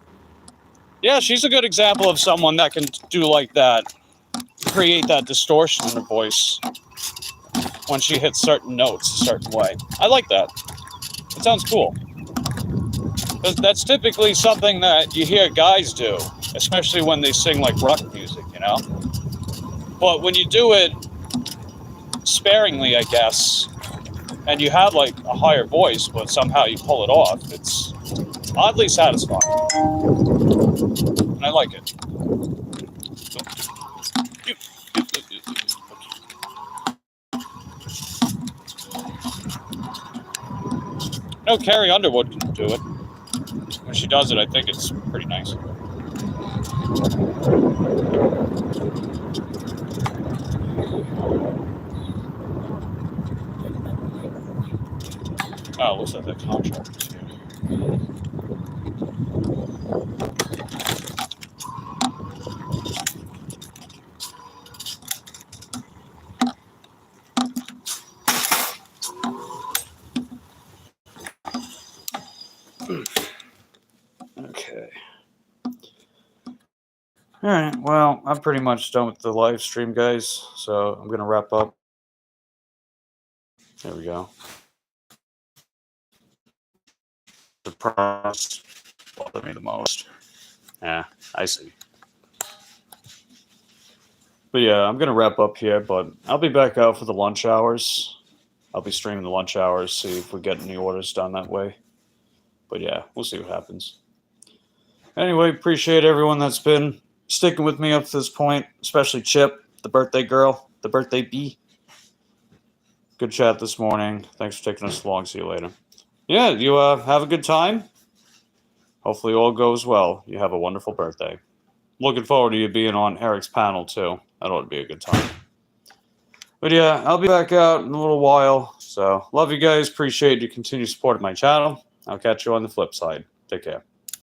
Yeah, she's a good example of someone that can do like that, create that distortion in her voice when she hits certain notes a certain way. I like that. It sounds cool. That's typically something that you hear guys do, especially when they sing like rock music, you know? But when you do it sparingly, I guess, and you have like a higher voice, but somehow you pull it off, it's oddly satisfying. And I like it. No, Carrie Underwood can do it. When she does it, I think it's pretty nice. Oh, looks like that contract is here. Okay. All right. Well, I'm pretty much done with the live stream, guys. So I'm going to wrap up. There we go. The price bothered me the most. Yeah, I see. But yeah, I'm going to wrap up here, but I'll be back out for the lunch hours. I'll be streaming the lunch hours, see if we get any orders done that way. But yeah, we'll see what happens. Anyway, appreciate everyone that's been sticking with me up to this point, especially Chip, the birthday girl, the birthday bee. Good chat this morning. Thanks for taking us along. See you later. yeah, you have a good time. Hopefully all goes well. You have a wonderful birthday. Looking forward to you being on Eric's panel too. That ought to be a good time. But yeah, I'll be back out in a little while. So love you guys. Appreciate your continued support of my channel. I'll catch you on the flip side. Take care.